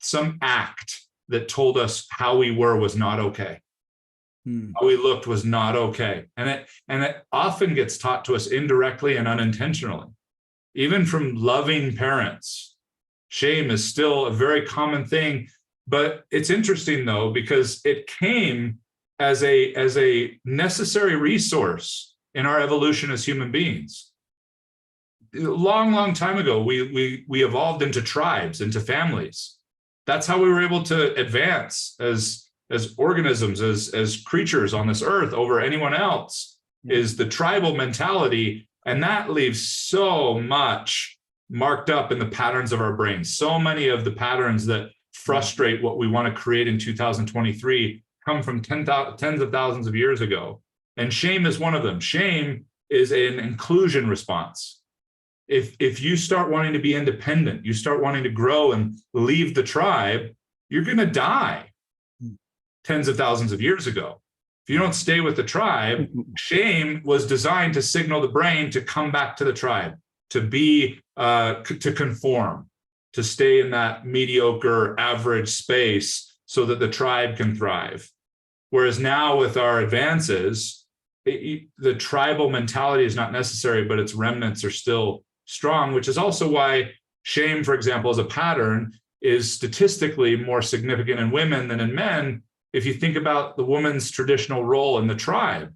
some act that told us how we were was not okay. How we looked was not okay. And it often gets taught to us indirectly and unintentionally. Even from loving parents, shame is still a very common thing. But it's interesting, though, because it came as a necessary resource in our evolution as human beings. A long time ago, we evolved into tribes, into families. That's how we were able to advance as organisms, as creatures on this earth over anyone else, is the tribal mentality. And that leaves so much marked up in the patterns of our brains. So many of the patterns that frustrate what we want to create in 2023 come from tens of thousands of years ago. And shame is one of them. Shame is an inclusion response. If you start wanting to be independent, you start wanting to grow and leave the tribe, you're going to die tens of thousands of years ago. If you don't stay with the tribe, shame was designed to signal the brain to come back to the tribe, to be, to conform, to stay in that mediocre average space so that the tribe can thrive. Whereas now with our advances, the tribal mentality is not necessary, but its remnants are still strong, which is also why shame, for example, as a pattern, is statistically more significant in women than in men. If you think about the woman's traditional role in the tribe,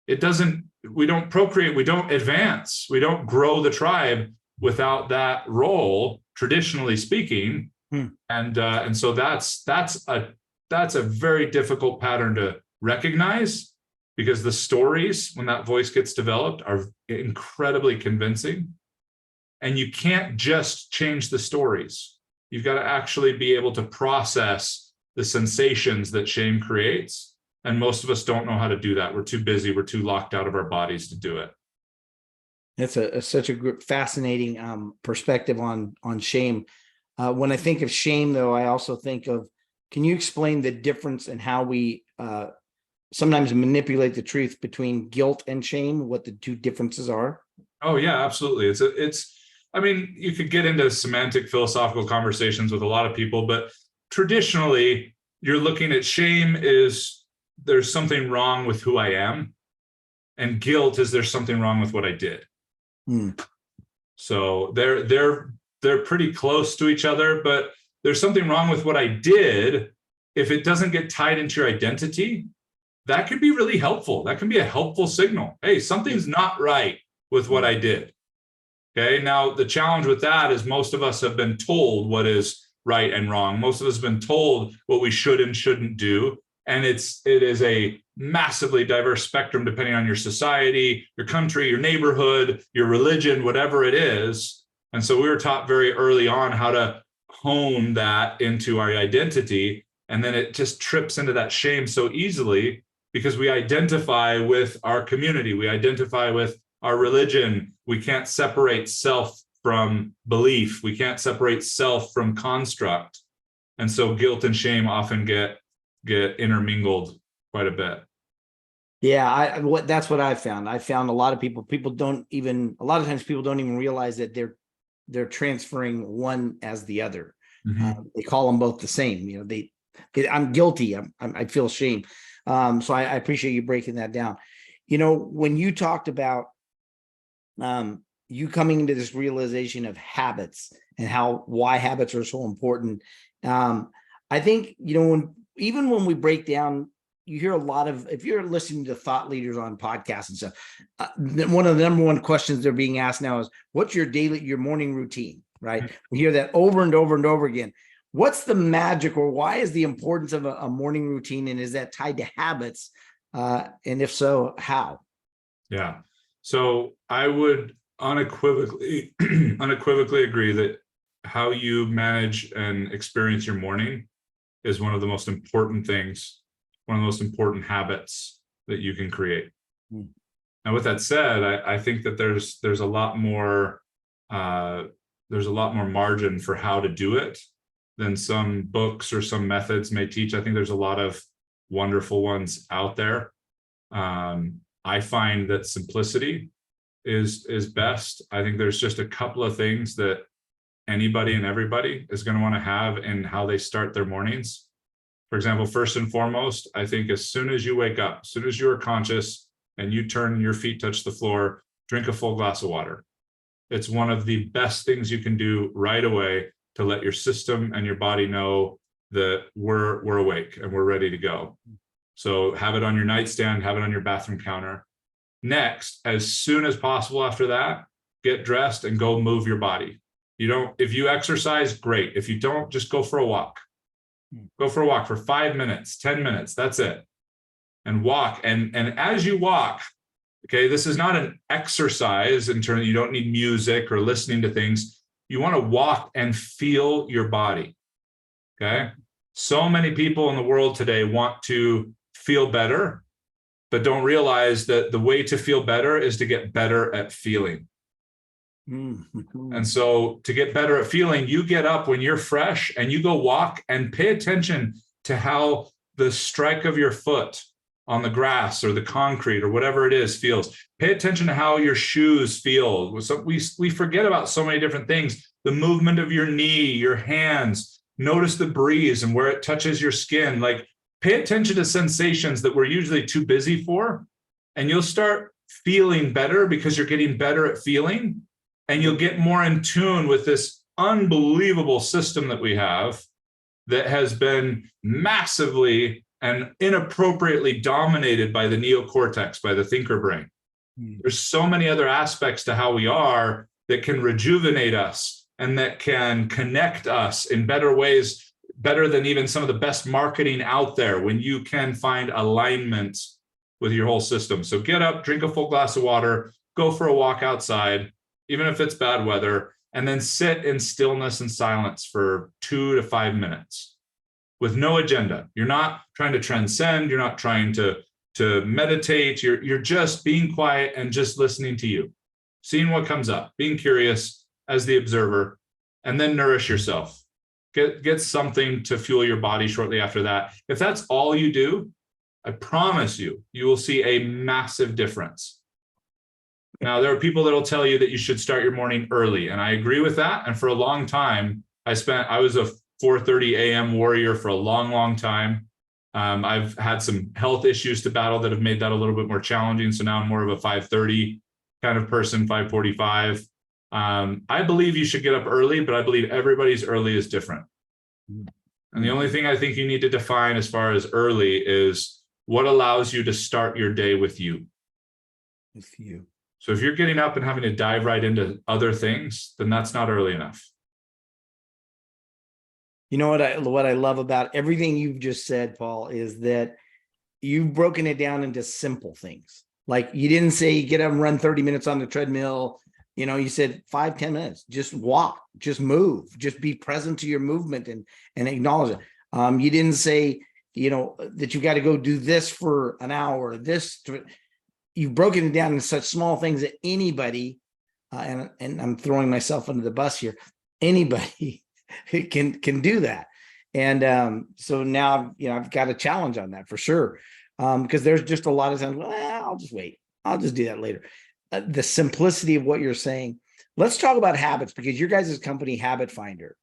we don't procreate, we don't advance, we don't grow the tribe without that role, traditionally speaking. And so that's a very difficult pattern to recognize, because the stories, when that voice gets developed, are incredibly convincing. And you can't just change the stories. You've got to actually be able to process the sensations that shame creates. And most of us don't know how to do that. We're too busy. We're too locked out of our bodies to do it. That's such a good, fascinating perspective on shame. When I think of shame, though, I also think of, can you explain the difference in how we sometimes manipulate the truth between guilt and shame, what the two differences are? Oh, yeah, absolutely. I mean, you could get into semantic philosophical conversations with a lot of people, but traditionally, you're looking at shame is there's something wrong with who I am, and guilt is there's something wrong with what I did. So they're pretty close to each other, but there's something wrong with what I did. If it doesn't get tied into your identity, that could be really helpful. That can be a helpful signal. Hey, something's not right with what I did. Okay. Now, the challenge with that is most of us have been told what is right and wrong. Most of us have been told what we should and shouldn't do. And it is a massively diverse spectrum depending on your society, your country, your neighborhood, your religion, whatever it is. And so we were taught very early on how to hone that into our identity. And then it just trips into that shame so easily because we identify with our community, we identify with our religion. We can't separate self from belief. We can't separate self from construct. And so guilt and shame often get intermingled quite a bit. Yeah, that's what I found. I found a lot of people don't even, a lot of times people don't even realize that they're transferring one as the other. They call them both the same. You know, I'm guilty. I feel shame. So I appreciate you breaking that down. You know, when you talked about you coming into this realization of habits and why habits are so important. I think, you know, even when we break down, you hear a lot of, if you're listening to thought leaders on podcasts and stuff, one of the number one questions they're being asked now is, what's your morning routine, right? We hear that over and over and over again. What's the magic, or why is the importance of a morning routine? And is that tied to habits? And if so, how? Yeah. So I would unequivocally agree that how you manage and experience your morning is one of the most important things, one of the most important habits that you can create. Now, with that said, I think that there's a lot more margin for how to do it than some books or some methods may teach. I think there's a lot of wonderful ones out there. I find that simplicity is best. I think there's just a couple of things that anybody and everybody is going to want to have in how they start their mornings. For example, first and foremost, I think as soon as you wake up, as soon as you are conscious and you turn, your feet touch the floor, drink a full glass of water. It's one of the best things you can do right away to let your system and your body know that we're awake and we're ready to go. So have it on your nightstand, have it on your bathroom counter. Next, as soon as possible after that, get dressed and go move your body. If you exercise, great. If you don't, just go for a walk. Go for a walk for 5 minutes, 10 minutes, that's it. And walk. And as you walk, okay, this is not an exercise in terms of, you don't need music or listening to things. You want to walk and feel your body. Okay. So many people in the world today want to feel better, but don't realize that the way to feel better is to get better at feeling. And so to get better at feeling, you get up when you're fresh and you go walk and pay attention to how the strike of your foot on the grass or the concrete or whatever it is feels. Pay attention to how your shoes feel. So we forget about so many different things. The movement of your knee, your hands, notice the breeze and where it touches your skin. Like, pay attention to sensations that we're usually too busy for, and you'll start feeling better because you're getting better at feeling, and you'll get more in tune with this unbelievable system that we have that has been massively and inappropriately dominated by the neocortex, by the thinker brain. There's so many other aspects to how we are that can rejuvenate us and that can connect us in better ways, better than even some of the best marketing out there, when you can find alignment with your whole system. So get up, drink a full glass of water, go for a walk outside, even if it's bad weather, and then sit in stillness and silence for 2 to 5 minutes with no agenda. You're not trying to transcend. You're not trying to meditate. You're just being quiet and just listening to you, seeing what comes up, being curious as the observer, and then nourish yourself. Get something to fuel your body shortly after that. If that's all you do, I promise you, you will see a massive difference. Now, there are people that will tell you that you should start your morning early, and I agree with that. And for a long time, I was a 4:30 a.m. warrior for a long, long time. I've had some health issues to battle that have made that a little bit more challenging. So now I'm more of a 5:30 kind of person, 5:45. I believe you should get up early, but I believe everybody's early is different. And the only thing I think you need to define as far as early is what allows you to start your day with you. With you. So if you're getting up and having to dive right into other things, then that's not early enough. You know what I love about everything you've just said, Paul, is that you've broken it down into simple things. Like you didn't say get up and run 30 minutes on the treadmill. You said 5-10 minutes, just walk, just move, just be present to your movement and acknowledge it. You didn't say, that you got to go do this for an hour, you've broken it down in such small things that anybody, and I'm throwing myself under the bus here, anybody can do that. And so now, I've got a challenge on that for sure. Because there's just a lot of times, I'll just wait. I'll just do that later. The simplicity of what you're saying. Let's talk about habits, because your guys' company, Habit Finder.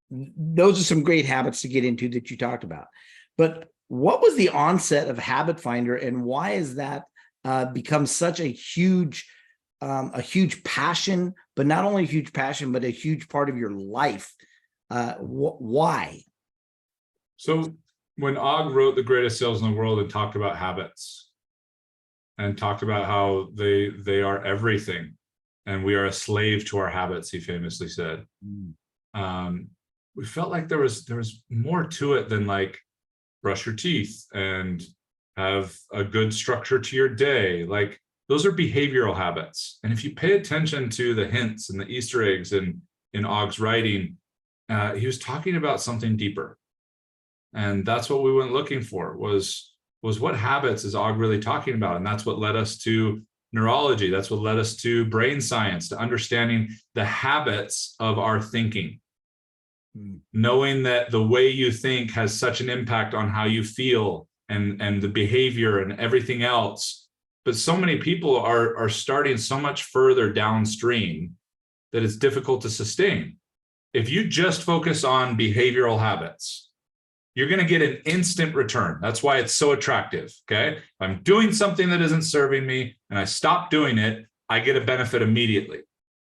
Those are some great habits to get into that you talked about. But what was the onset of Habit Finder, and why has that become such a huge passion, but not only a huge passion, but a huge part of your life? Why? So when Og wrote The Greatest Sales in the World and talked about habits and talked about how they are everything and we are a slave to our habits, he famously said, we felt like there was more to it than like brush your teeth and have a good structure to your day. Like those are behavioral habits. And if you pay attention to the hints and the Easter eggs in Og's writing, he was talking about something deeper. And that's what we went looking for, was what habits is Og really talking about? And that's what led us to neurology. That's what led us to brain science, to understanding the habits of our thinking. Knowing that the way you think has such an impact on how you feel and the behavior and everything else. But so many people are starting so much further downstream that it's difficult to sustain. If you just focus on behavioral habits, you're going to get an instant return. That's why it's so attractive. Okay. If I'm doing something that isn't serving me and I stop doing it, I get a benefit immediately.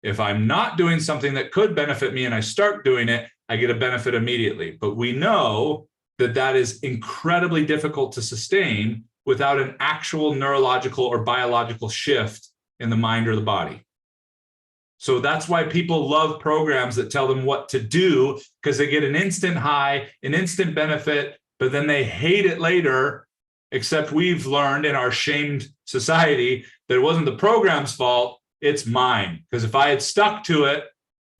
If I'm not doing something that could benefit me and I start doing it, I get a benefit immediately. But we know that is incredibly difficult to sustain without an actual neurological or biological shift in the mind or the body. So that's why people love programs that tell them what to do, because they get an instant high, an instant benefit, but then they hate it later. Except we've learned in our shamed society that it wasn't the program's fault, it's mine. Because if I had stuck to it,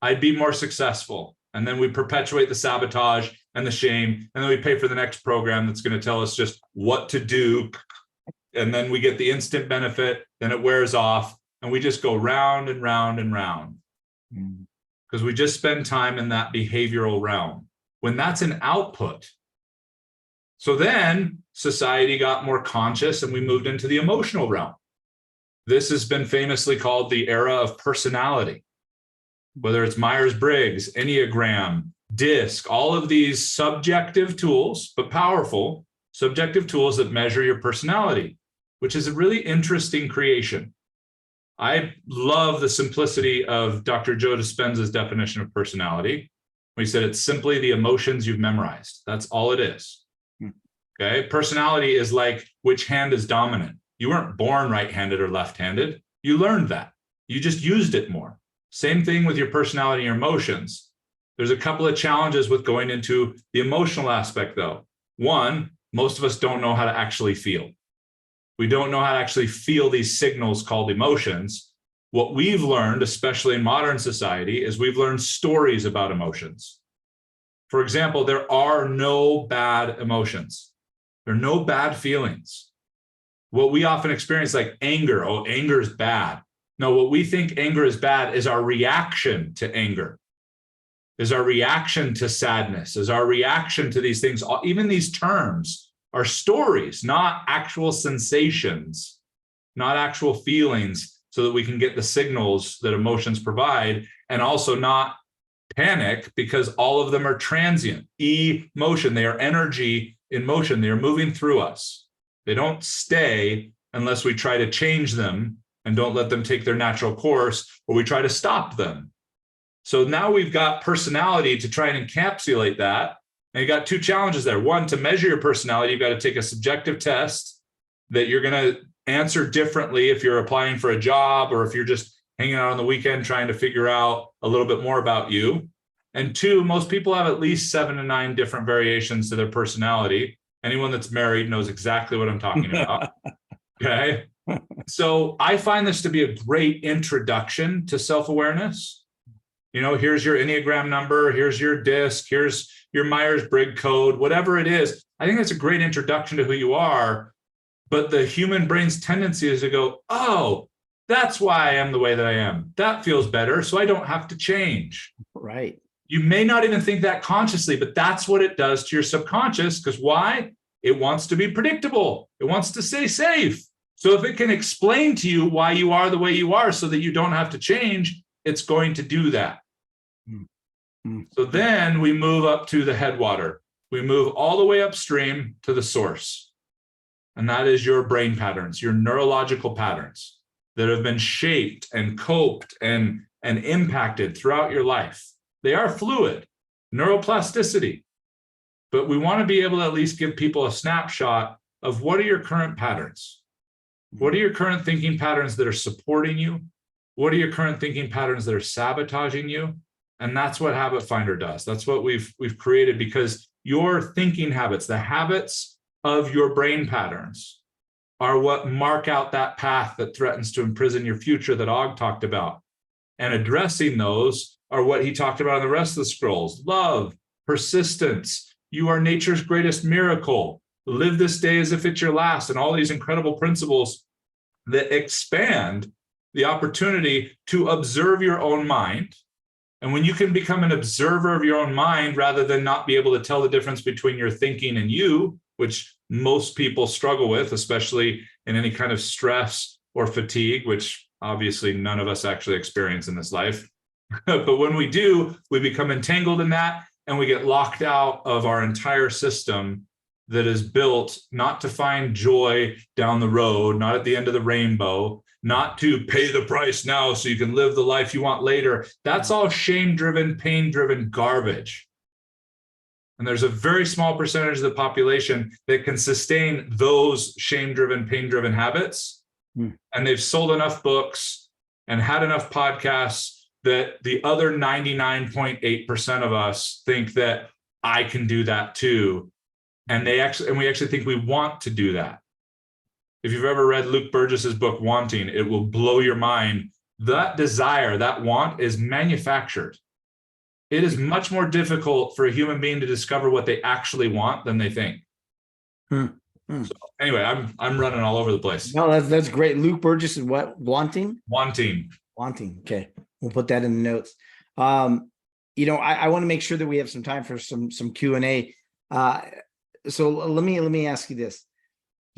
I'd be more successful. And then we perpetuate the sabotage and the shame. And then we pay for the next program that's going to tell us just what to do. And then we get the instant benefit, then it wears off. And we just go round and round and round because we just spend time in that behavioral realm when that's an output. So then society got more conscious and we moved into the emotional realm. This has been famously called the era of personality, whether it's Myers-Briggs, Enneagram, DISC, all of these subjective tools, but powerful subjective tools that measure your personality, which is a really interesting creation. I love the simplicity of Dr. Joe Dispenza's definition of personality. He said it's simply the emotions you've memorized. That's all it is. Okay. Personality is like which hand is dominant. You weren't born right-handed or left-handed. You learned that. You just used it more. Same thing with your personality and your emotions. There's a couple of challenges with going into the emotional aspect, though. One, most of us don't know how to actually feel. We don't know how to actually feel these signals called emotions. What we've learned, especially in modern society, is we've learned stories about emotions. For example, there are no bad emotions. There are no bad feelings. What we often experience, like anger, anger is bad. No, what we think anger is bad is our reaction to anger, is our reaction to sadness, is our reaction to these things. Even these terms are stories, not actual sensations, not actual feelings, so that we can get the signals that emotions provide, and also not panic because all of them are transient. Emotion, they are energy in motion. They are moving through us. They don't stay unless we try to change them and don't let them take their natural course, or we try to stop them. So now we've got personality to try and encapsulate that. And you got two challenges there. One, to measure your personality, you've got to take a subjective test that you're going to answer differently if you're applying for a job or if you're just hanging out on the weekend trying to figure out a little bit more about you. And two, most people have at least 7 to 9 different variations to their personality. Anyone that's married knows exactly what I'm talking about. Okay. So I find this to be a great introduction to self-awareness. You know, here's your Enneagram number, here's your DISC, here's your Myers-Briggs code, whatever it is. I think that's a great introduction to who you are. But the human brain's tendency is to go, oh, that's why I am the way that I am. That feels better, so I don't have to change. Right. You may not even think that consciously, but that's what it does to your subconscious. Because why? It wants to be predictable. It wants to stay safe. So if it can explain to you why you are the way you are so that you don't have to change, it's going to do that. So then we move up to the headwater. We move all the way upstream to the source. And that is your brain patterns, your neurological patterns that have been shaped and coped and impacted throughout your life. They are fluid, neuroplasticity. But we want to be able to at least give people a snapshot of what are your current patterns? What are your current thinking patterns that are supporting you? What are your current thinking patterns that are sabotaging you? And that's what Habit Finder does. That's what we've created, because your thinking habits, the habits of your brain patterns, are what mark out that path that threatens to imprison your future that Og talked about. And addressing those are what he talked about in the rest of the scrolls: love, persistence, you are nature's greatest miracle, live this day as if it's your last, and all these incredible principles that expand the opportunity to observe your own mind. And when you can become an observer of your own mind, rather than not be able to tell the difference between your thinking and you, which most people struggle with, especially in any kind of stress or fatigue, which obviously none of us actually experience in this life. But when we do, we become entangled in that, and we get locked out of our entire system that is built not to find joy down the road, not at the end of the rainbow, not to pay the price now so you can live the life you want later. That's all shame-driven, pain-driven garbage. And there's a very small percentage of the population that can sustain those shame-driven, pain-driven habits. And they've sold enough books and had enough podcasts that the other 99.8% of us think that I can do that too. And we actually think we want to do that. If you've ever read Luke Burgess's book, Wanting, it will blow your mind. That desire, that want, is manufactured. It is much more difficult for a human being to discover what they actually want than they think. So anyway, I'm running all over the place. No, that's great. Luke Burgess is what? Wanting? Wanting. Okay. We'll put that in the notes. You know, I want to make sure that we have some time for some Q&A. So let me ask you this.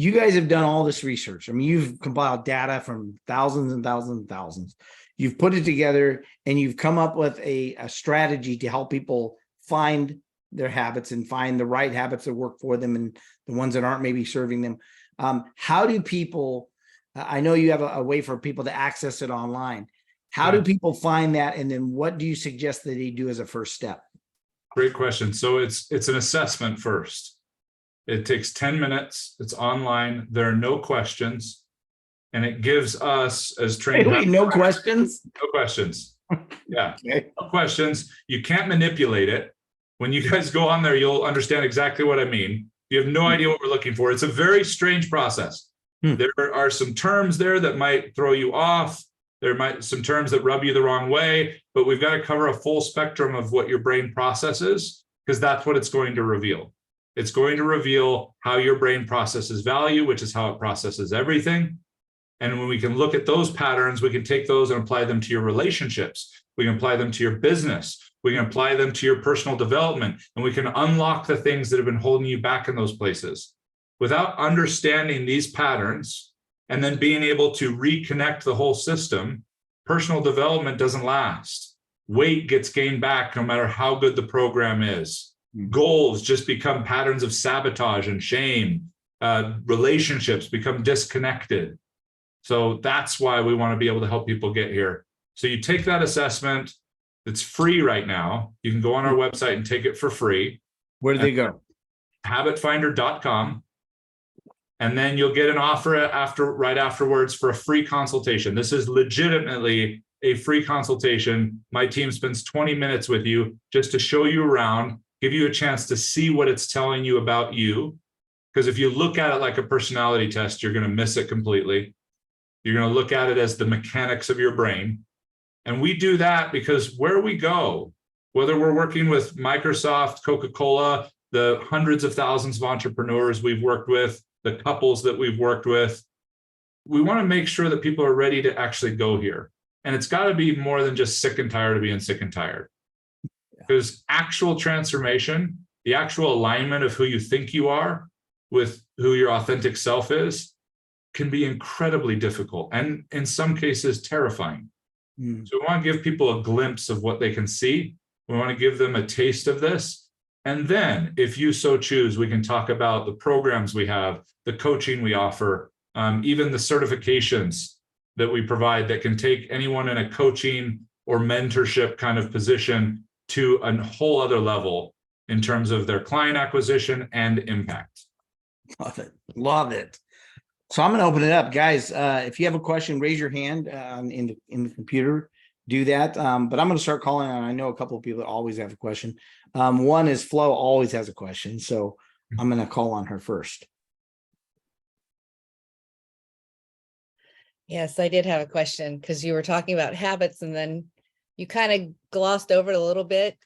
You guys have done all this research. I mean, you've compiled data from thousands and thousands and thousands. You've put it together and you've come up with a strategy to help people find their habits and find the right habits that work for them and the ones that aren't maybe serving them. How do people, I know you have a way for people to access it online. How do people find that? And then what do you suggest that they do as a first step? Great question. So it's an assessment first. It takes 10 minutes. It's online. There are no questions. And it gives us as trained. Wait, no questions? No questions. Yeah. Okay. No questions. You can't manipulate it. When you guys go on there, you'll understand exactly what I mean. You have no idea what we're looking for. It's a very strange process. There are some terms there that might throw you off. There might some terms that rub you the wrong way, but we've got to cover a full spectrum of what your brain processes, because that's what it's going to reveal. It's going to reveal how your brain processes value, which is how it processes everything. And when we can look at those patterns, we can take those and apply them to your relationships. We can apply them to your business. We can apply them to your personal development, and we can unlock the things that have been holding you back in those places. Without understanding these patterns and then being able to reconnect the whole system, personal development doesn't last. Weight gets gained back no matter how good the program is. Goals just become patterns of sabotage and shame. Relationships become disconnected. So that's why we want to be able to help people get here. So you take that assessment. It's free right now. You can go on our website and take it for free. Where do they go? Habitfinder.com. And then you'll get an offer right afterwards for a free consultation. This is legitimately a free consultation. My team spends 20 minutes with you just to show you around, give you a chance to see what it's telling you about you. Because if you look at it like a personality test, you're going to miss it completely. You're going to look at it as the mechanics of your brain. And we do that because where we go, whether we're working with Microsoft, Coca-Cola, the hundreds of thousands of entrepreneurs we've worked with, the couples that we've worked with, we want to make sure that people are ready to actually go here. And it's got to be more than just sick and tired of being sick and tired. Because actual transformation, the actual alignment of who you think you are with who your authentic self is, can be incredibly difficult and in some cases terrifying. So we want to give people a glimpse of what they can see. We want to give them a taste of this. And then if you so choose, we can talk about the programs we have, the coaching we offer, even the certifications that we provide that can take anyone in a coaching or mentorship kind of position to a whole other level in terms of their client acquisition and impact. Love it. Love it. So I'm going to open it up, guys. If you have a question, raise your hand in the computer. Do that. But I'm going to start calling on. I know a couple of people that always have a question. One is Flo always has a question, so I'm going to call on her first. Yes, I did have a question because you were talking about habits and then you kind of glossed over it a little bit,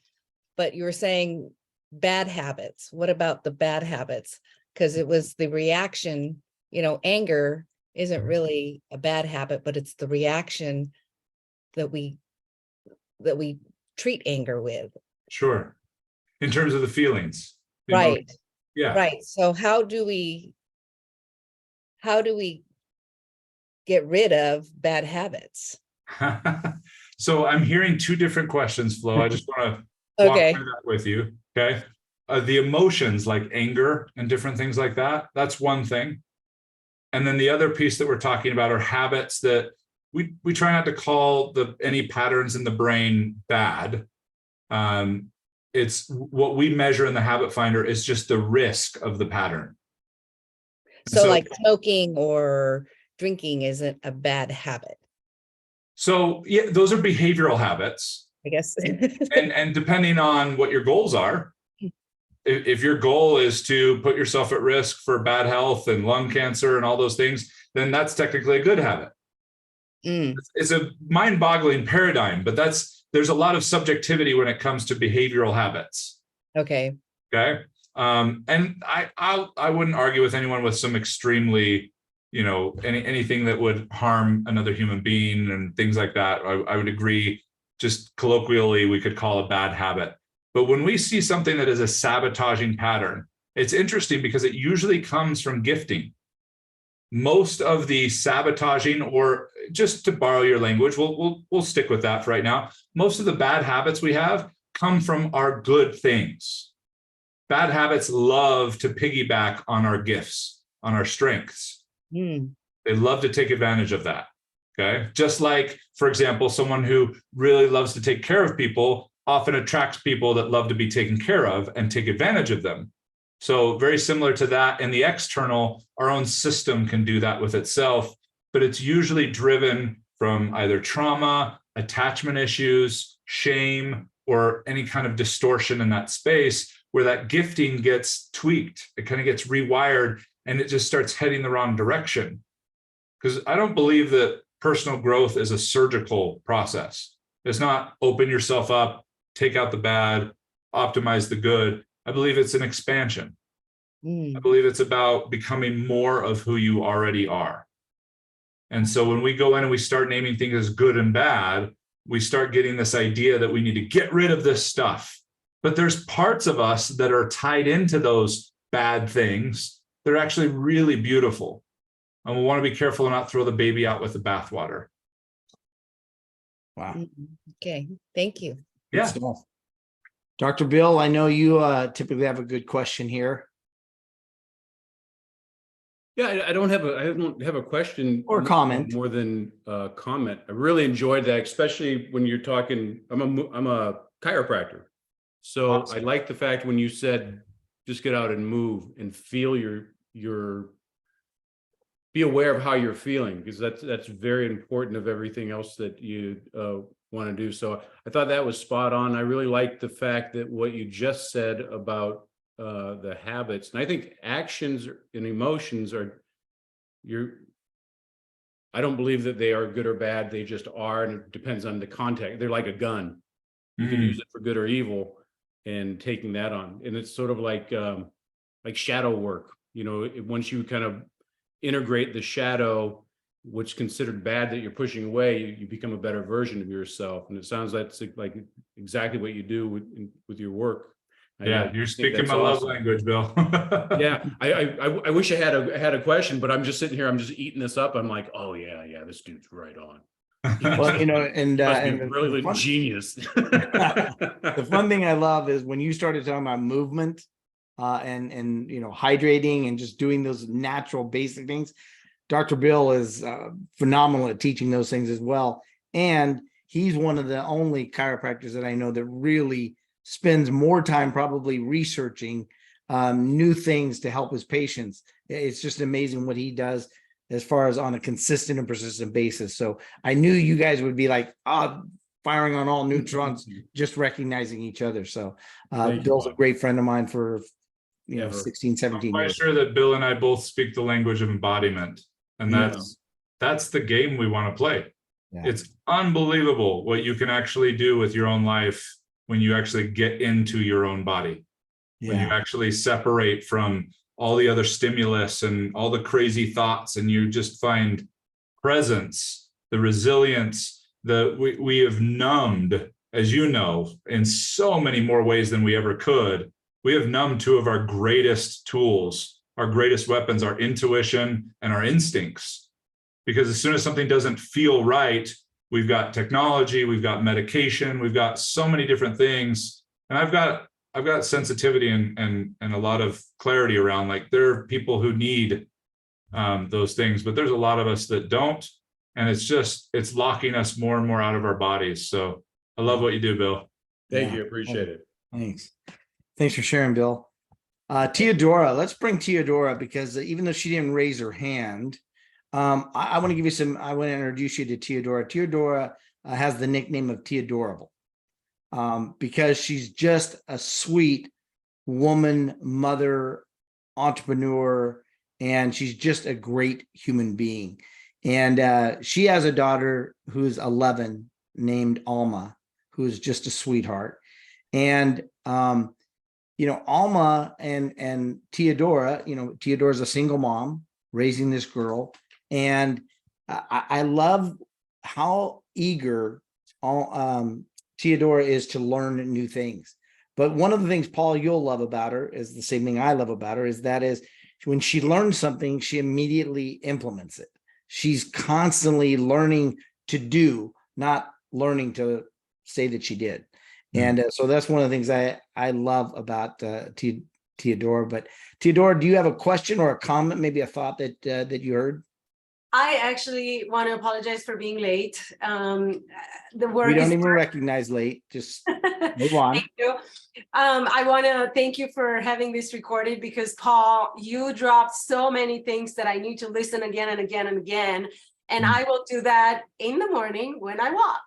but you were saying bad habits. What about the bad habits? Because it was the reaction, anger isn't really a bad habit, but it's the reaction that we treat anger with. Sure. In terms of the feelings. Right. Yeah. Right. So how do we get rid of bad habits? So I'm hearing two different questions, Flo. I just want to walk Okay. through that with you. Okay. The emotions like anger and different things like that, that's one thing. And then the other piece that we're talking about are habits that we try not to call any patterns in the brain bad. It's what we measure in the habit finder is just the risk of the pattern. So like smoking or drinking isn't a bad habit. So yeah, those are behavioral habits. I guess. and depending on what your goals are, if your goal is to put yourself at risk for bad health and lung cancer and all those things, then that's technically a good habit. It's a mind-boggling paradigm, but there's a lot of subjectivity when it comes to behavioral habits. Okay. Okay. And I wouldn't argue with anyone with some extremely, anything that would harm another human being and things like that. I would agree. Just colloquially, we could call a bad habit. But when we see something that is a sabotaging pattern, it's interesting because it usually comes from gifting. Most of the sabotaging, or just to borrow your language, we'll stick with that for right now. Most of the bad habits we have come from our good things. Bad habits love to piggyback on our gifts, on our strengths. They love to take advantage of that. Okay. Just like, for example, someone who really loves to take care of people often attracts people that love to be taken care of and take advantage of them. So very similar to that in the external, our own system can do that with itself, but it's usually driven from either trauma, attachment issues, shame, or any kind of distortion in that space where that gifting gets tweaked. It kind of gets rewired and it just starts heading the wrong direction. Because I don't believe that personal growth is a surgical process. It's not open yourself up, take out the bad, optimize the good. I believe it's an expansion. I believe it's about becoming more of who you already are. And so when we go in and we start naming things as good and bad, we start getting this idea that we need to get rid of this stuff. But there's parts of us that are tied into those bad things. They're actually really beautiful. And we want to be careful and not throw the baby out with the bathwater. Wow. Okay. Thank you. Yeah. Dr. Bill, I know you typically have a good question here. Yeah, I don't have a question Or comment. more than a comment. I really enjoyed that, especially when you're talking. I'm a chiropractor, so Awesome. I like the fact when you said just get out and move and feel your be aware of how you're feeling, because that's very important of everything else that you want to do. So I thought that was spot on. I really liked the fact that what you just said about the habits, and I think actions and emotions are I don't believe that they are good or bad. They just are, and it depends on the context. They're like a gun. You can use it for good or evil, and taking that on. And it's sort of like shadow work. You know, once you kind of integrate the shadow, what's considered bad that you're pushing away, you become a better version of yourself. And it sounds like exactly what you do with your work. Yeah, you're speaking my love language, Bill. Yeah, I wish I had a question, but I'm just sitting here, I'm just eating this up. I'm like, oh yeah, this dude's right on. Well, you know, and Really genius. the fun thing I love is when you started talking about movement, and you know, hydrating and just doing those natural basic things. Dr. Bill is phenomenal at teaching those things as well, and he's one of the only chiropractors that I know that really spends more time probably researching new things to help his patients. It's just amazing what he does as far as on a consistent and persistent basis. So I knew you guys would be like, firing on all neutrons, just recognizing each other. So Bill's a great friend of mine for 16, 17 I'm quite years. sure that Bill and I both speak the language of embodiment, and that's the game we want to play. Yeah. It's unbelievable what you can actually do with your own life when you actually get into your own body, when you actually separate from all the other stimulus and all the crazy thoughts, and you just find presence, the resilience. We have numbed, as you know, in so many more ways than we ever could. We have numbed two of our greatest tools, our greatest weapons, our intuition and our instincts. Because as soon as something doesn't feel right, we've got technology, we've got medication, we've got so many different things. And I've got sensitivity and a lot of clarity around, like, there are people who need those things, but there's a lot of us that don't. And it's locking us more and more out of our bodies. So I love what you do, Bill. Thank you. Appreciate it. Thanks for sharing, Bill. Teodora, let's bring Teodora, because even though she didn't raise her hand, I want to give you I want to introduce you to Teodora. Teodora has the nickname of Teodorable, because she's just a sweet woman, mother, entrepreneur, and she's just a great human being. And she has a daughter who's 11 named Alma, who's just a sweetheart. And Alma and Teodora, Teodora's a single mom raising this girl. And I love how eager Teodora is to learn new things. But one of the things, Paul, you'll love about her is the same thing I love about her, is when she learns something, she immediately implements it. She's constantly learning to do, not learning to say that she did. And so that's one of the things I love about Teodora. But Teodora, do you have a question or a comment, maybe a thought that you heard? I actually want to apologize for being late. The work we don't even recognize late. Just move on. Thank you. I want to thank you for having this recorded, because Paul, you dropped so many things that I need to listen again and again and again. And I will do that in the morning when I walk.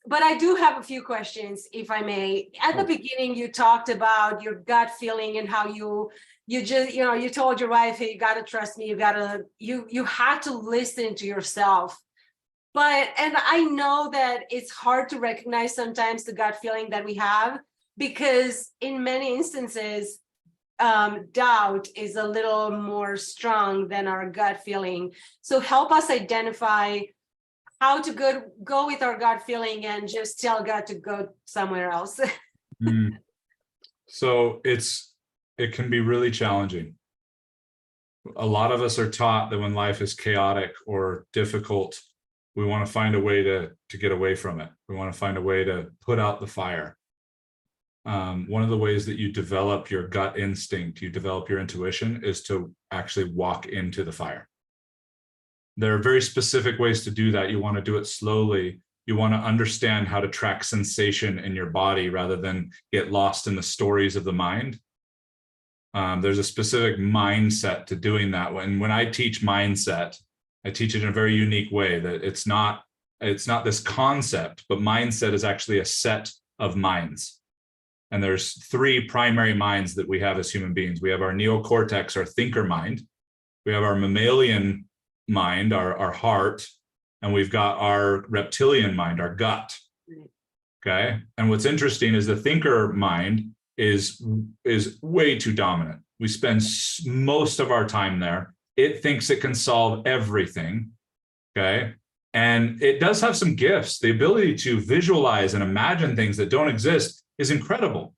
But I do have a few questions, if I may. At the beginning, you talked about your gut feeling and how you just, you told your wife, hey, you got to trust me. You had to listen to yourself. And I know that it's hard to recognize sometimes the gut feeling that we have, because in many instances, doubt is a little more strong than our gut feeling. So help us identify how to go with our gut feeling and just tell God to go somewhere else. So it can be really challenging. A lot of us are taught that when life is chaotic or difficult, we want to find a way to get away from it. We want to find a way to put out the fire. One of the ways that you develop your gut instinct, you develop your intuition, is to actually walk into the fire. There are very specific ways to do that. You want to do it slowly. You want to understand how to track sensation in your body rather than get lost in the stories of the mind. There's a specific mindset to doing that. When I teach mindset, I teach it in a very unique way, that it's not this concept, but mindset is actually a set of minds. And there's 3 primary minds that we have as human beings. We have our neocortex, our thinker mind. We have our mammalian mind, our heart, and we've got our reptilian mind, our gut. Okay. And what's interesting is the thinker mind is way too dominant. We spend most of our time there. It thinks it can solve everything. Okay. And it does have some gifts. The ability to visualize and imagine things that don't exist is incredible.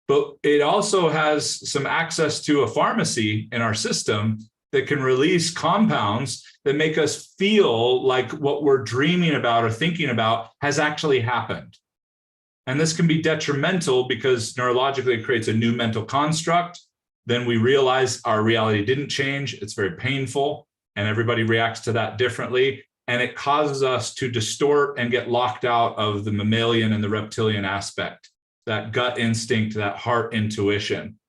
But it also has some access to a pharmacy in our system that can release compounds that make us feel like what we're dreaming about or thinking about has actually happened. And this can be detrimental because neurologically it creates a new mental construct. Then we realize our reality didn't change. It's very painful, and everybody reacts to that differently. And it causes us to distort and get locked out of the mammalian and the reptilian aspect, that gut instinct, that heart intuition.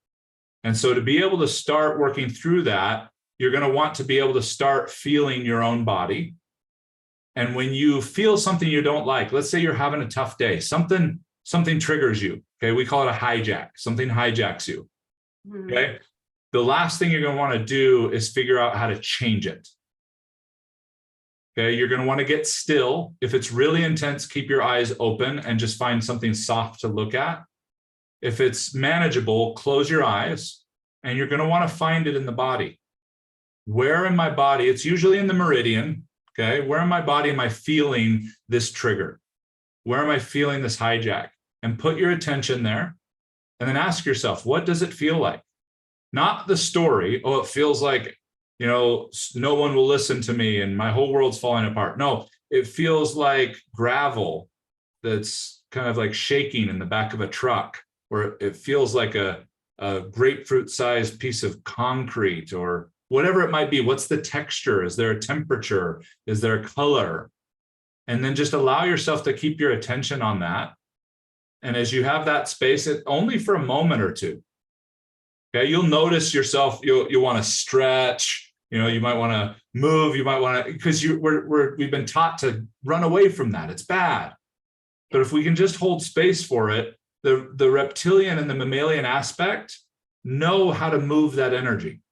And so to be able to start working through that, you're going to want to be able to start feeling your own body. And when you feel something you don't like, let's say you're having a tough day, something triggers you. Okay. We call it a hijack. Something hijacks you. Okay. The last thing you're going to want to do is figure out how to change it. Okay. You're going to want to get still. If it's really intense, keep your eyes open and just find something soft to look at. If it's manageable, close your eyes, and you're going to want to find it in the body. Where in my body? It's usually in the meridian. Okay. Where in my body am I feeling this trigger? Where am I feeling this hijack? And put your attention there, and then ask yourself, what does it feel like? Not the story. Oh, it feels like, no one will listen to me and my whole world's falling apart. No, it feels like gravel that's kind of like shaking in the back of a truck, or it feels like a grapefruit-sized piece of concrete, or whatever it might be. What's the texture? Is there a temperature? Is there a color? And then just allow yourself to keep your attention on that. And as you have that space, it only for a moment or two. Okay, you'll notice yourself, you'll want to stretch, you might want to move, you might want to, because we've been taught to run away from that. It's bad. But if we can just hold space for it, the reptilian and the mammalian aspect know how to move that energy.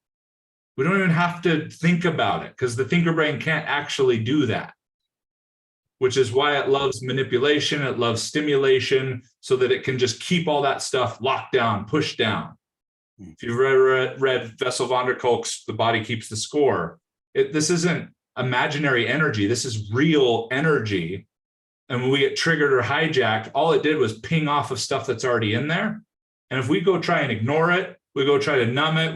We don't even have to think about it, because the thinker brain can't actually do that, which is why it loves manipulation. It loves stimulation, so that it can just keep all that stuff locked down, pushed down. If you've read Bessel van der Kolk's The Body Keeps the Score, this isn't imaginary energy. This is real energy. And when we get triggered or hijacked, all it did was ping off of stuff that's already in there. And if we go try and ignore it, we go try to numb it,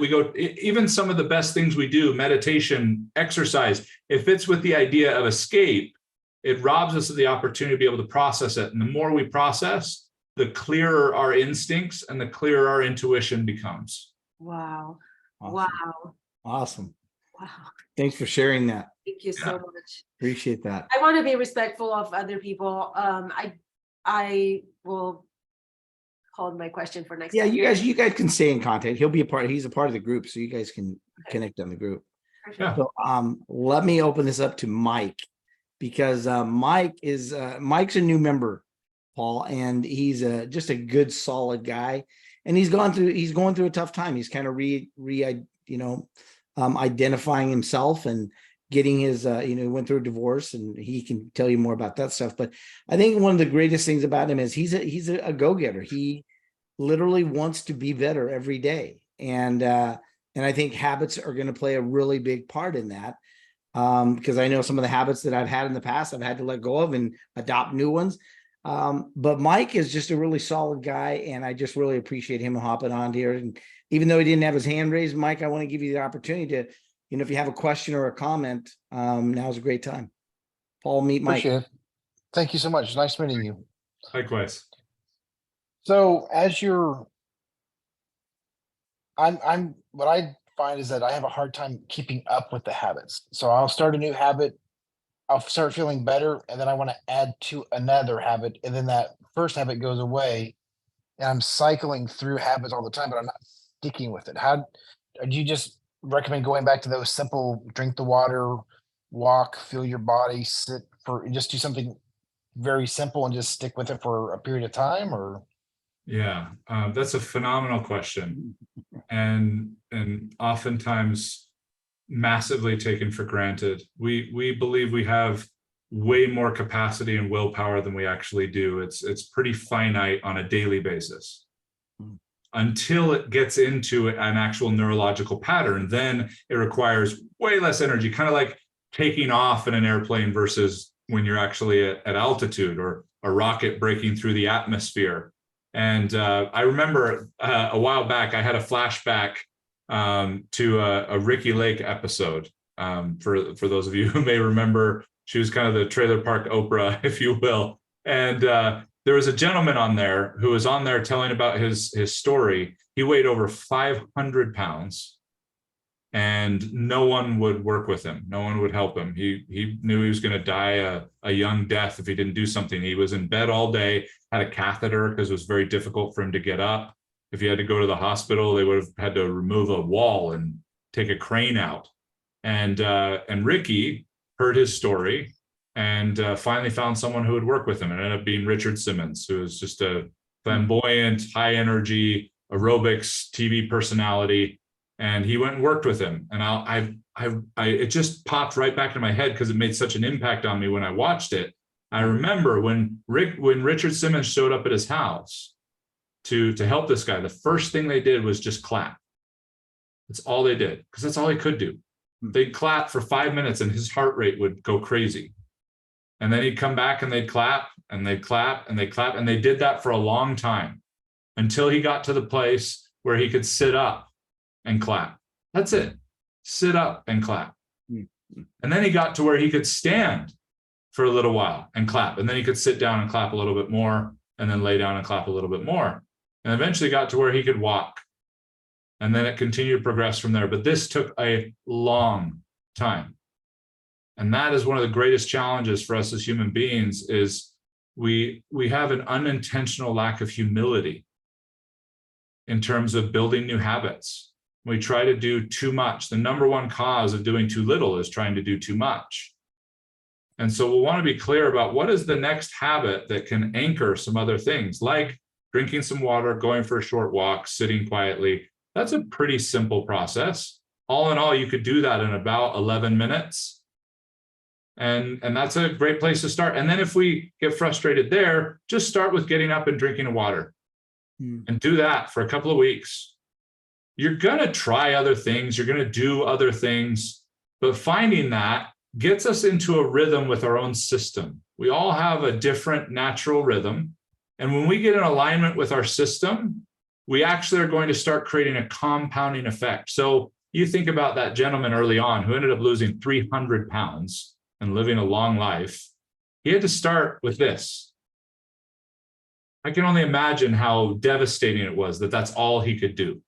even some of the best things we do, meditation, exercise, if it's with the idea of escape, it robs us of the opportunity to be able to process it. And the more we process, the clearer our instincts and the clearer our intuition becomes. Wow. Awesome. Wow. Awesome. Wow. Thanks for sharing that. Thank you so much. Appreciate that. I want to be respectful of other people. I will hold my question for next Yeah, time. you guys can stay in contact. He's a part of the group, so you guys can connect on the group. Yeah. So let me open this up to Mike, because Mike's a new member, Paul, and he's just a good, solid guy, and he's going through a tough time. He's kind of identifying himself and getting his went through a divorce, and he can tell you more about that stuff. But I think one of the greatest things about him is he's a go-getter. He literally wants to be better every day, and I think habits are going to play a really big part in that. Because I know some of the habits that I've had in the past, I've had to let go of and adopt new ones. But Mike is just a really solid guy, and I just really appreciate him hopping on here. And even though he didn't have his hand raised, Mike, I want to give you the opportunity to, if you have a question or a comment, now's a great time. Paul, meet Mike. Appreciate it. Thank you so much. Nice meeting you. Likewise. So as what I find is that I have a hard time keeping up with the habits. So I'll start a new habit, I'll start feeling better, and then I want to add to another habit, and then that first habit goes away, and I'm cycling through habits all the time, but I'm not sticking with it? How do you just recommend going back to those simple, drink the water, walk, feel your body, sit for, just do something very simple and just stick with it for a period of time? Or Yeah, that's a phenomenal question, and oftentimes massively taken for granted. We believe we have way more capacity and willpower than we actually do. It's pretty finite on a daily basis. Until it gets into an actual neurological pattern, then it requires way less energy, kind of like taking off in an airplane versus when you're actually at altitude, or a rocket breaking through the atmosphere. And I remember a while back, I had a flashback to a Ricky Lake episode. For those of you who may remember, she was kind of the trailer park Oprah, if you will. And there was a gentleman on there who was on there telling about his story. He weighed over 500 pounds, and no one would work with him. No one would help him. He knew he was going to die a young death if he didn't do something. He was in bed all day, had a catheter because it was very difficult for him to get up. If he had to go to the hospital, they would have had to remove a wall and take a crane out. And Ricky heard his story and finally found someone who would work with him. And it ended up being Richard Simmons, who is just a flamboyant, high energy aerobics TV personality. And he went and worked with him. And it just popped right back into my head because it made such an impact on me when I watched it. I remember when Richard Simmons showed up at his house to help this guy, the first thing they did was just clap. That's all they did, because that's all he could do. They'd clap for 5 minutes and his heart rate would go crazy. And then he'd come back and they'd clap and they'd clap and they'd clap. And they did that for a long time until he got to the place where he could sit up and clap. That's it. Sit up and clap. And then he got to where he could stand for a little while and clap. And then he could sit down and clap a little bit more, and then lay down and clap a little bit more. And eventually got to where he could walk. And then it continued to progress from there. But this took a long time. And that is one of the greatest challenges for us as human beings, is we have an unintentional lack of humility in terms of building new habits. We try to do too much. The number one cause of doing too little is trying to do too much. And so we'll want to be clear about what is the next habit that can anchor some other things, like drinking some water, going for a short walk, sitting quietly. That's a pretty simple process. All in all, you could do that in about 11 minutes. And that's a great place to start. And then if we get frustrated there, just start with getting up and drinking water. And do that for a couple of weeks. You're going to try other things. You're going to do other things. But finding that gets us into a rhythm with our own system. We all have a different natural rhythm. And when we get in alignment with our system, we actually are going to start creating a compounding effect. So you think about that gentleman early on who ended up losing 300 pounds and living a long life. He had to start with this. I can only imagine how devastating it was that that's all he could do.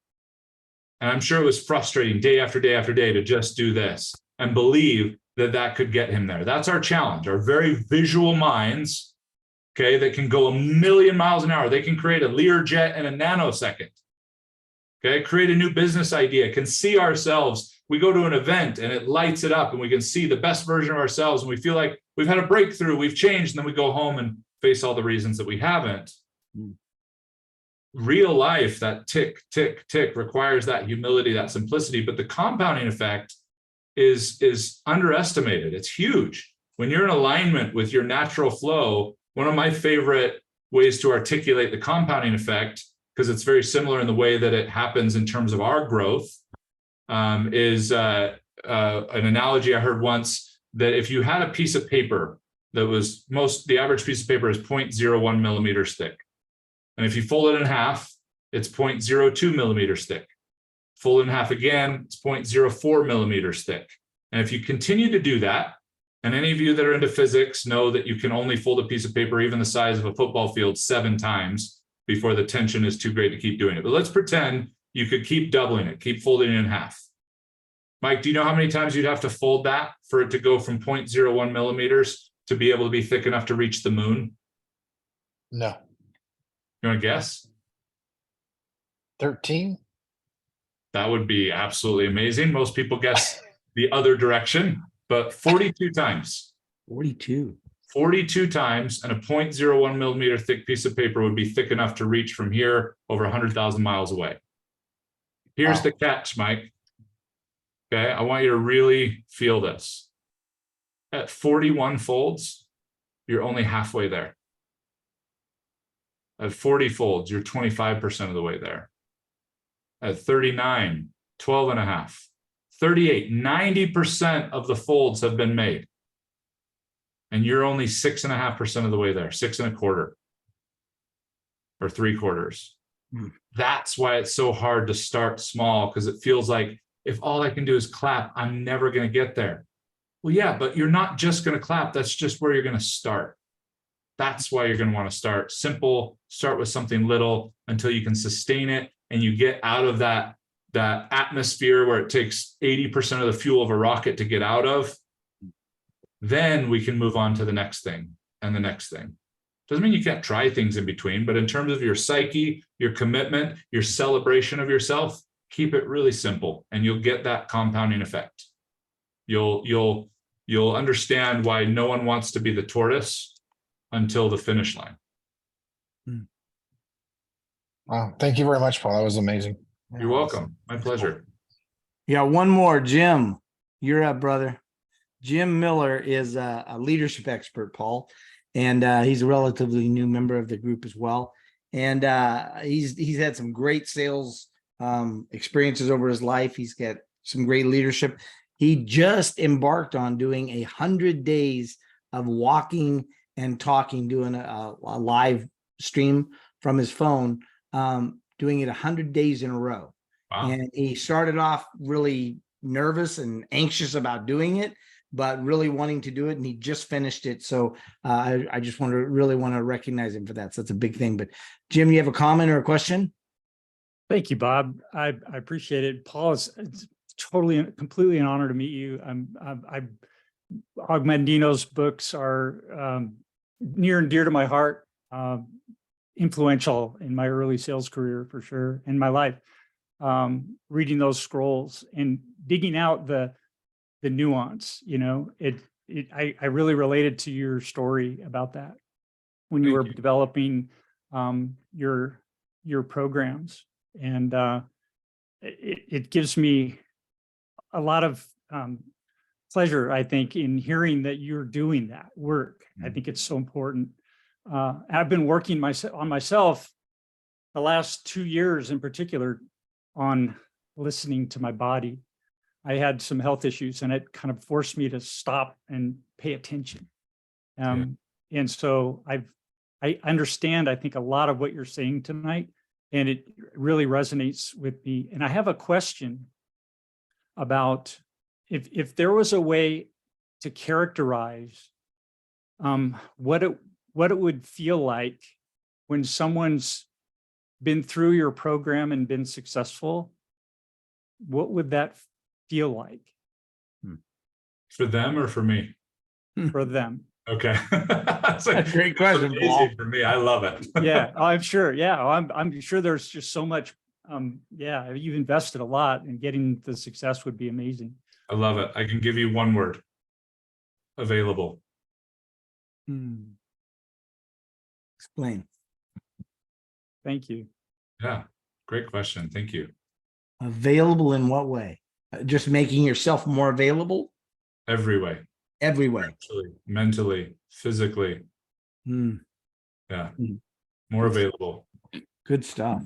And I'm sure it was frustrating day after day after day to just do this and believe that that could get him there. That's our challenge, our very visual minds, okay, that can go 1,000,000 miles an hour. They can create a Learjet in a nanosecond. Okay, create a new business idea, can see ourselves. We go to an event and it lights it up and we can see the best version of ourselves and we feel like we've had a breakthrough, we've changed, and then we go home and face all the reasons that we haven't. Real life, that tick, tick, tick requires that humility, that simplicity, but the compounding effect is underestimated. It's huge. When you're in alignment with your natural flow, one of my favorite ways to articulate the compounding effect, because it's very similar in the way that it happens in terms of our growth, is an analogy I heard once, that if you had a piece of paper that was the average piece of paper is 0.01 millimeters thick. And if you fold it in half, it's 0.02 millimeters thick. Fold it in half again, it's 0.04 millimeters thick. And if you continue to do that, and any of you that are into physics know that you can only fold a piece of paper even the size of a football field 7 times before the tension is too great to keep doing it. But let's pretend you could keep doubling it, keep folding it in half. Mike, do you know how many times you'd have to fold that for it to go from 0.01 millimeters to be able to be thick enough to reach the moon? no. You want to guess? 13? That would be absolutely amazing. Most people guess the other direction, but 42 times. 42. 42 times, and a 0.01 millimeter thick piece of paper would be thick enough to reach from here over 100,000 miles away. Here's Wow. the catch, Mike. Okay, I want you to really feel this. At 41 folds, you're only halfway there. At 40 folds, you're 25% of the way there. At 39, 12 and a half. 38, 90% of the folds have been made. And you're only 6.5% of the way there, 6.25 or 3/4. That's why it's so hard to start small, because it feels like if all I can do is clap, I'm never going to get there. Well, yeah, but you're not just going to clap. That's just where you're going to start. That's why you're going to want to start simple, start with something little until you can sustain it and you get out of that atmosphere where it takes 80% of the fuel of a rocket to get out of. Then we can move on to the next thing and the next thing. Doesn't mean you can't try things in between, but in terms of your psyche, your commitment, your celebration of yourself, keep it really simple and you'll get that compounding effect. You'll understand why no one wants to be the tortoise until the finish line. Wow. Thank you very much, Paul. That was amazing. You're welcome. My pleasure. Yeah, one more. Jim, you're up, brother. Jim Miller is a leadership expert, Paul, and he's a relatively new member of the group as well. And he's had some great sales experiences over his life. He's got some great leadership. He just embarked on doing 100 days of walking and talking, doing a live stream from his phone, doing it 100 days in a row. Wow. And he started off really nervous and anxious about doing it, but really wanting to do it. And he just finished it. So I just really want to recognize him for that. So that's a big thing. But Jim, you have a comment or a question? Thank you, Bob. I appreciate it. Paul, it's totally, completely an honor to meet you. Augmendino's books are near and dear to my heart, influential in my early sales career for sure, in my life. Reading those scrolls and digging out the nuance, I really related to your story about that when you were developing your programs, and it gives me a lot of pleasure, I think, in hearing that you're doing that work. I think it's so important. I've been working on myself the last 2 years in particular on listening to my body. I had some health issues and it kind of forced me to stop and pay attention. And so I understand, I think, a lot of what you're saying tonight, and it really resonates with me. And I have a question about if there was a way to characterize what it would feel like when someone's been through your program and been successful, what would that feel like? For them or for me? For them. Okay. That's a great question, Paul. For me, I love it. Yeah, I'm sure. Yeah, I'm sure there's just so much. Yeah, you've invested a lot, and getting the success would be amazing. I love it. I can give you one word: available. Explain. Thank you. Yeah, great question. Thank you. Available in what way? Just making yourself more available? Every way. Every way. Mentally, physically. Yeah. More available. Good stuff.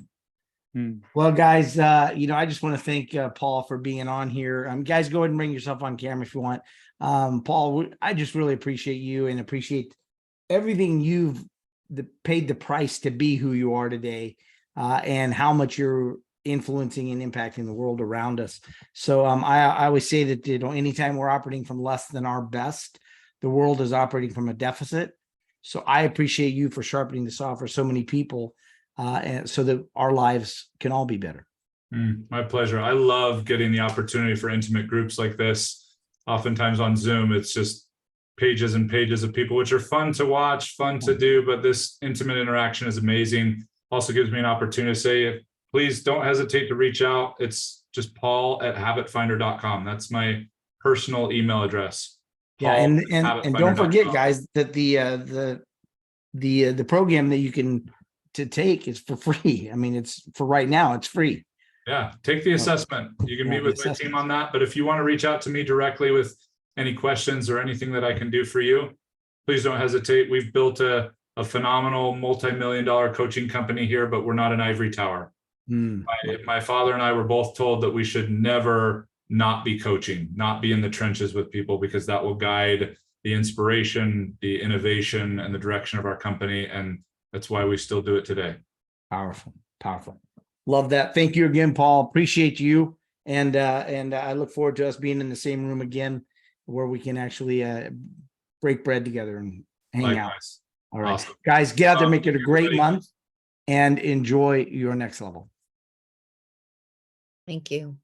Well, guys, I just want to thank Paul for being on here. Guys, go ahead and bring yourself on camera if you want. Paul, I just really appreciate you and appreciate everything you've paid the price to be who you are today, and how much you're influencing and impacting the world around us. So I always say that anytime we're operating from less than our best, the world is operating from a deficit. So I appreciate you for sharpening the saw for so many people, and so that our lives can all be better. My pleasure. I love getting the opportunity for intimate groups like this. Oftentimes on Zoom, it's just pages and pages of people, which are fun to watch, fun to do, but this intimate interaction is amazing. Also gives me an opportunity to say, please don't hesitate to reach out. It's just paul@habitfinder.com. That's my personal email address. Yeah, and don't forget, paul@habitfinder.com. guys, that the program that you can to take is for free. I mean, it's for right now, it's free. Yeah, take the assessment. You can Yeah, meet the with my team assessment. on that. But if you want to reach out to me directly with any questions or anything that I can do for you, please don't hesitate. We've built a phenomenal multi-million-dollar coaching company here, but we're not an ivory tower. My father and I were both told that we should never not be coaching, not be in the trenches with people, because that will guide the inspiration, the innovation, and the direction of our company. And that's why we still do it today. Powerful, powerful. Love that. Thank you again, Paul. Appreciate you. And I look forward to us being in the same room again, where we can actually break bread together and hang out. Likewise. All right, Awesome. guys, get out there, make it a great everybody. month, and enjoy your next level. Thank you.